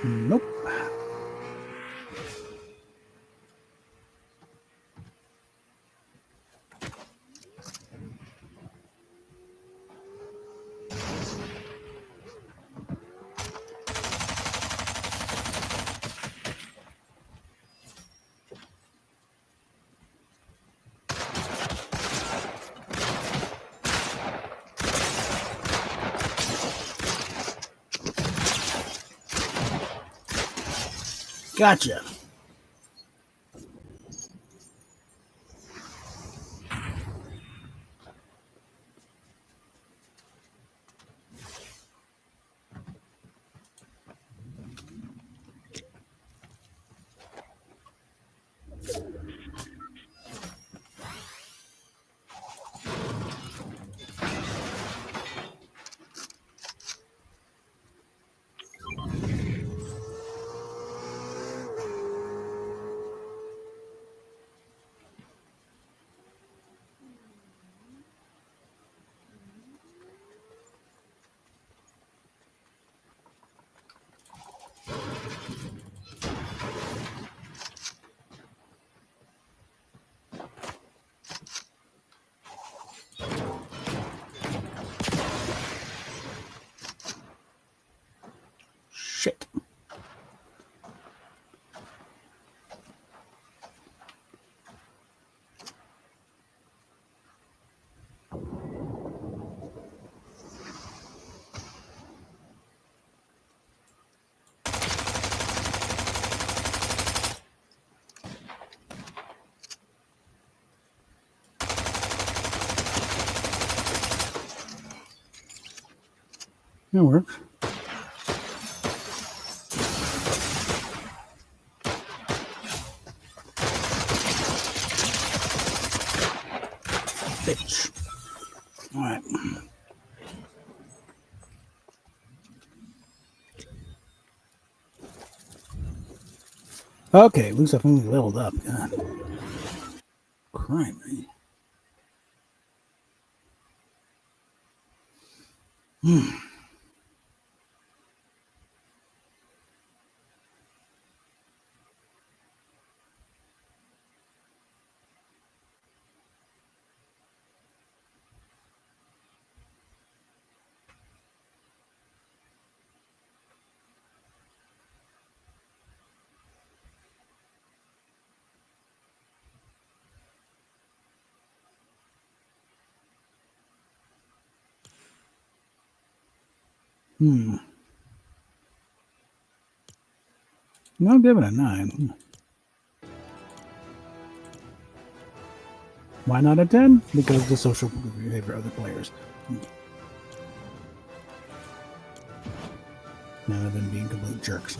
Nope. Gotcha. Shit. That works. Bitch. All right. Okay, looks like I'm leveled up. God. Crime. Hmm. No, I'll give it a 9. Why not a 10? Because of the social behavior of other players. None of them being complete jerks.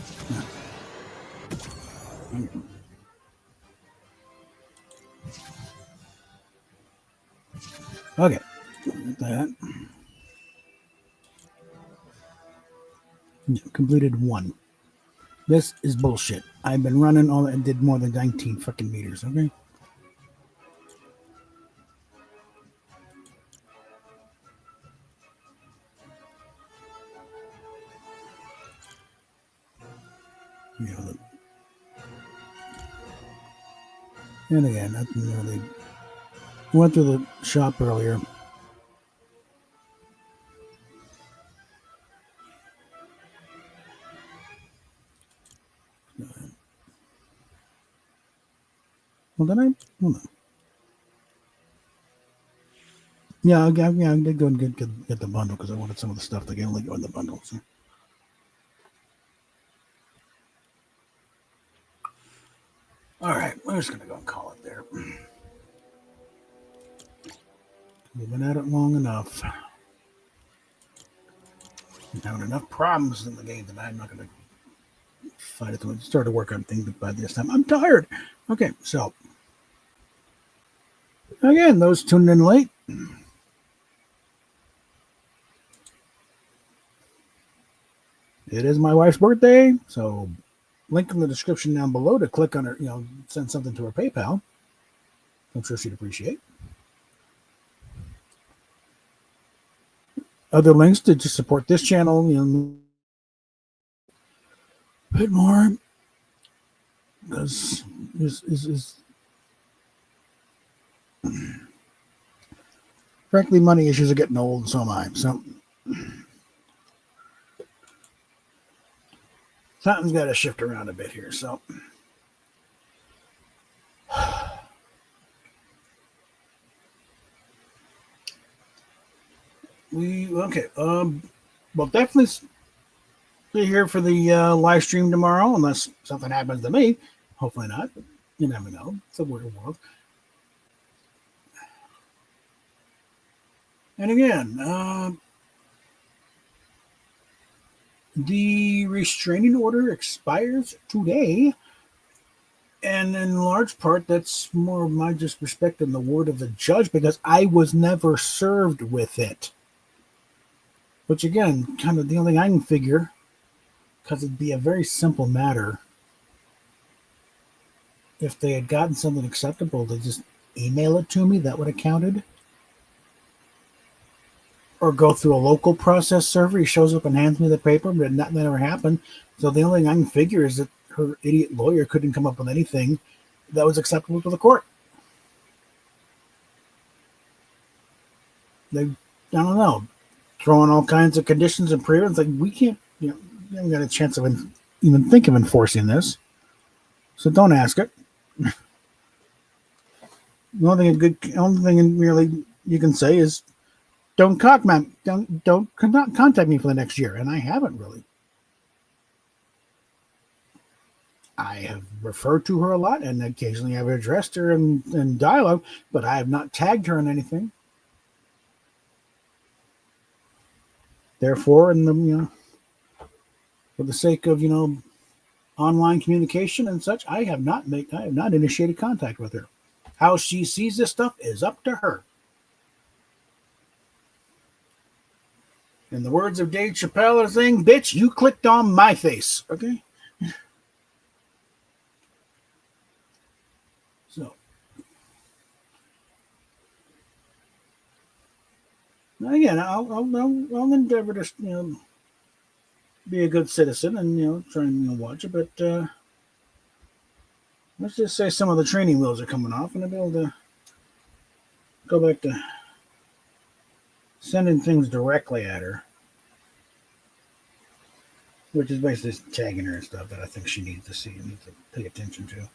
Okay. That. Completed 1. This is bullshit. I've been running all and did more than 19 fucking meters, okay? You know, and again, they went to the shop earlier. Well, then hold on. Yeah, I did go and get the bundle because I wanted some of the stuff that can only go in the bundle. So. All right, we're just gonna go and call it there. We've been at it long enough. I'm having enough problems in the game that I'm not gonna fight it. To start to work on things by this time. I'm tired. Okay, so again, those tuning in late. It is my wife's birthday, so link in the description down below to click on her, send something to her PayPal. I'm sure she'd appreciate. Other links to just support this channel, a bit more, because is frankly, money issues are getting old, and so am I. So something's got to shift around a bit here. So okay. Well, definitely be here for the live stream tomorrow, unless something happens to me. Hopefully not. But you never know. It's a weird world. And again, the restraining order expires today. And in large part, that's more of my just respect in the word of the judge, because I was never served with it. Which, again, kind of the only thing I can figure, because it'd be a very simple matter. If they had gotten something acceptable, they just email it to me, that would have counted. Or go through a local process server. He shows up and hands me the paper, but that never happened. So the only thing I can figure is that her idiot lawyer couldn't come up with anything that was acceptable to the court. They, I don't know, throwing all kinds of conditions and pre-runs. Like, we can't, we haven't got a chance of even think of enforcing this. So don't ask it. The only thing really you can say is, don't contact me for the next year, and I haven't really. I have referred to her a lot, and occasionally I've addressed her in dialogue, but I have not tagged her in anything. Therefore, for the sake of online communication and such, I have not initiated contact with her. How she sees this stuff is up to her. In the words of Dave Chappelle, they're saying, "Bitch, you clicked on my face." Okay. So, again, I'll endeavor to be a good citizen and try and watch it. But let's just say some of the training wheels are coming off, and I'll be able to go back to sending things directly at her, which is basically tagging her and stuff that I think she needs to see and needs to pay attention to.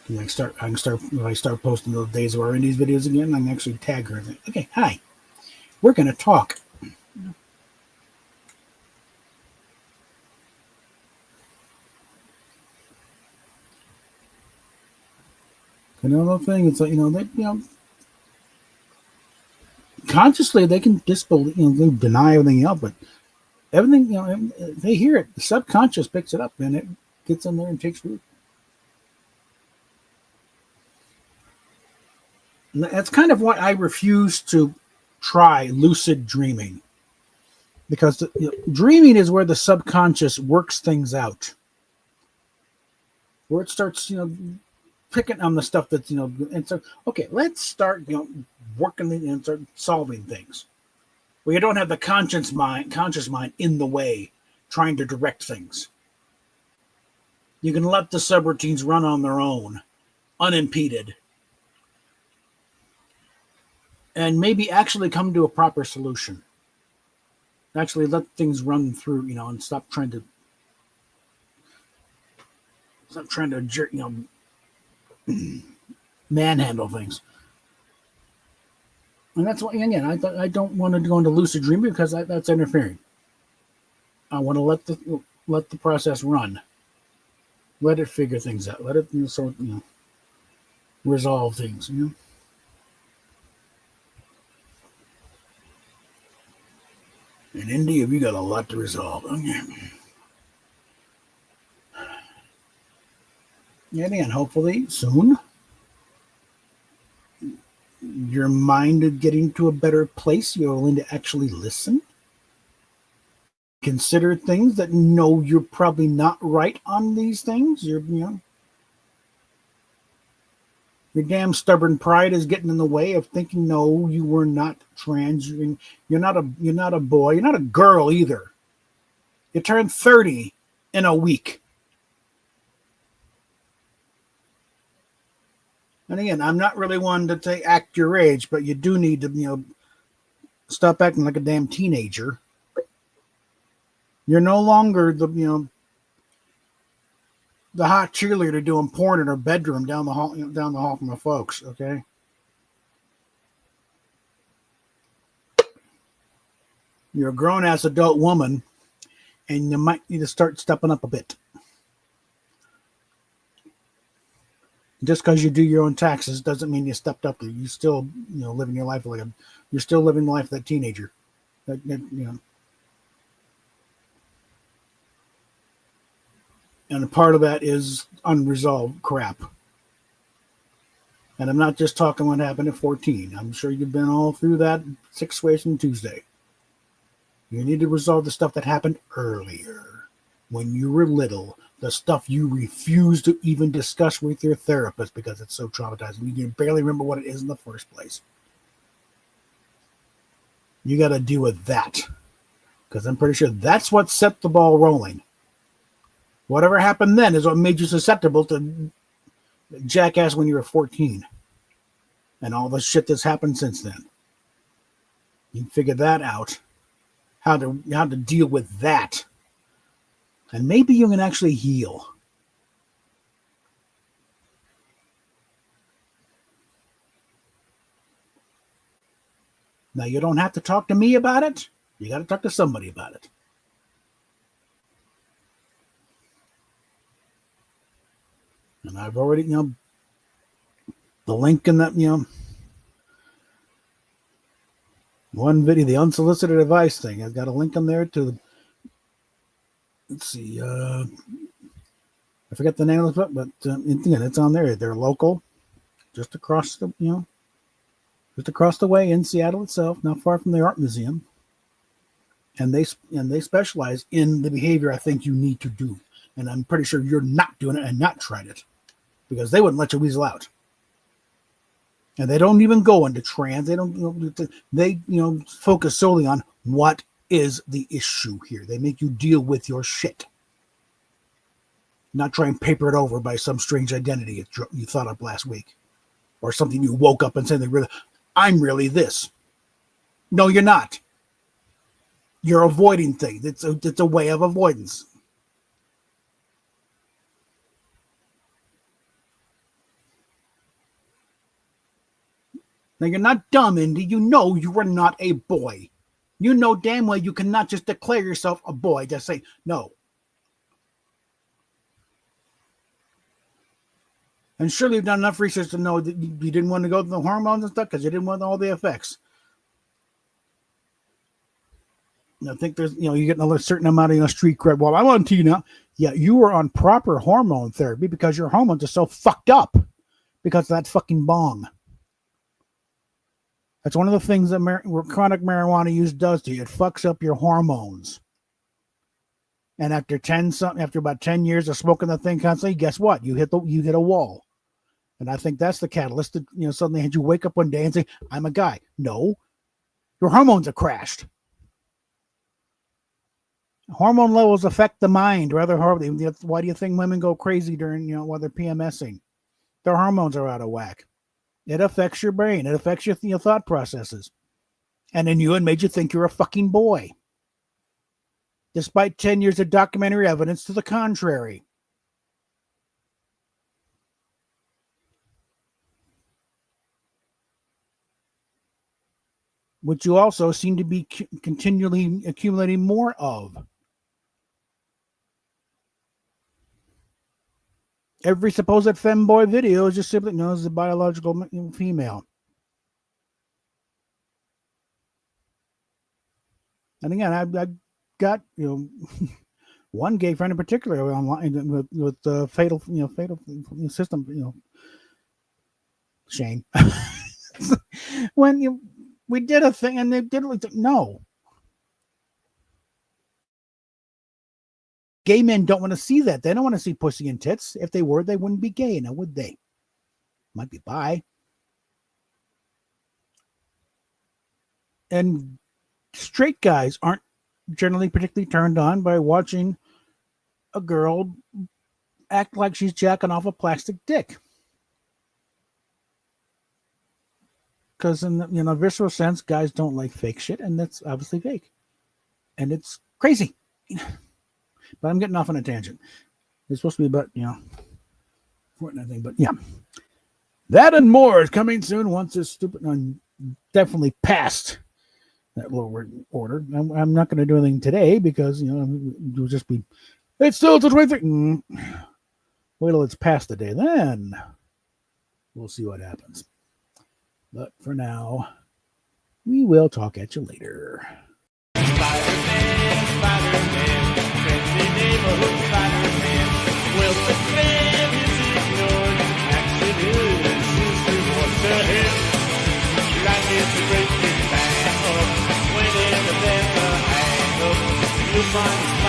I can start if I start posting those Days of Our Indies videos again, I can actually tag her and say, "Okay, hi, we're gonna talk." Another thing, it's like consciously they can disbelieve, they deny everything else, but everything, they hear it. The subconscious picks it up, and it gets in there and takes root. And that's kind of why I refuse to try lucid dreaming, because dreaming is where the subconscious works things out, where it starts, picking on the stuff that's, and so, okay, let's start, working and start solving things. Where you don't have the conscious mind in the way, trying to direct things. You can let the subroutines run on their own, unimpeded, and maybe actually come to a proper solution. Actually let things run through, and stop trying to jerk, manhandle things. And that's why, again, I don't want to go into lucid dreaming, because that's interfering. I want to let the process run. Let it figure things out. Let it resolve things. In India, we got a lot to resolve. Okay. And again, hopefully soon, your mind is getting to a better place. You're willing to actually listen. Consider things that you're probably not right on these things. Your damn stubborn pride is getting in the way of thinking, no, you were not trans. You're not a boy. You're not a girl either. You turned 30 in a week. And again, I'm not really one to act your age, but you do need to, stop acting like a damn teenager. You're no longer the hot cheerleader doing porn in her bedroom down the hall from her folks. Okay, you're a grown ass adult woman, and you might need to start stepping up a bit. Just because you do your own taxes doesn't mean you stepped up. You still living your life you're still living the life of that teenager. And a part of that is unresolved crap. And I'm not just talking what happened at 14. I'm sure you've been all through that 6 ways from Tuesday. You need to resolve the stuff that happened earlier, when you were little, the stuff you refuse to even discuss with your therapist because it's so traumatizing. You can barely remember what it is in the first place. You got to deal with that, because I'm pretty sure that's what set the ball rolling. Whatever happened then is what made you susceptible to jackass when you were 14 and all the shit that's happened since then. You can figure that out, how to deal with that, and maybe you can actually heal. Now, you don't have to talk to me about it. You got to talk to somebody about it. And I've already, the link in that, one video, the unsolicited advice thing. I've got a link in there to, let's see, I forget the name of the book, but again, it's on there. They're local, just across the, just across the way in Seattle itself, not far from the art museum. And they specialize in the behavior I think you need to do. And I'm pretty sure you're not doing it and not tried it, because they wouldn't let you weasel out. And they don't even go into trans. They don't. They focus solely on what is the issue here. They make you deal with your shit, not try and paper it over by some strange identity you thought up last week, or something you woke up and said, "I'm really this." No, you're not. You're avoiding things. It's a way of avoidance. Now, you're not dumb, Indy. You know you are not a boy. You know damn well you cannot just declare yourself a boy. Just say, no. And surely you've done enough research to know that you didn't want to go to the hormones and stuff because you didn't want all the effects. I think there's, you get a certain amount of street cred. Well, I'm on to you now. Yeah, you were on proper hormone therapy because your hormones are so fucked up because of that fucking bong. That's one of the things that chronic marijuana use does to you. It fucks up your hormones. And after about 10 years of smoking the thing constantly, guess what? You hit a wall. And I think that's the catalyst that, suddenly you wake up one day and say, I'm a guy. No, your hormones have crashed. Hormone levels affect the mind rather horribly. Why do you think women go crazy during, while they're PMSing? Their hormones are out of whack. It affects your brain. It affects your thought processes. And then it made you think you're a fucking boy. Despite 10 years of documentary evidence to the contrary. Which you also seem to be continually accumulating more of. Every supposed femboy video is just simply known as a biological female. And again, I've got one gay friend in particular online with the fatal system Shane. When we did a thing and they did no. Gay men don't want to see that. They don't want to see pussy and tits. If they were, they wouldn't be gay now, would they? Might be bi. And straight guys aren't generally particularly turned on by watching a girl act like she's jacking off a plastic dick. Because in a visceral sense, guys don't like fake shit, and that's obviously fake. And it's crazy. But I'm getting off on a tangent. It's supposed to be about, Fortnite thing. But yeah, that and more is coming soon once this stupid one definitely passed that lower order. I'm not going to do anything today because, it'll just be, it's still till 23. Wait till it's past the day. Then we'll see what happens. But for now, we will talk at you later. Spider-Man, Spider-Man, friendly neighborhood Spider-Man. Well, the plan is ignored. Action is his reward to him. Life is a great big bang up. Whenever there's a hang up, you'll find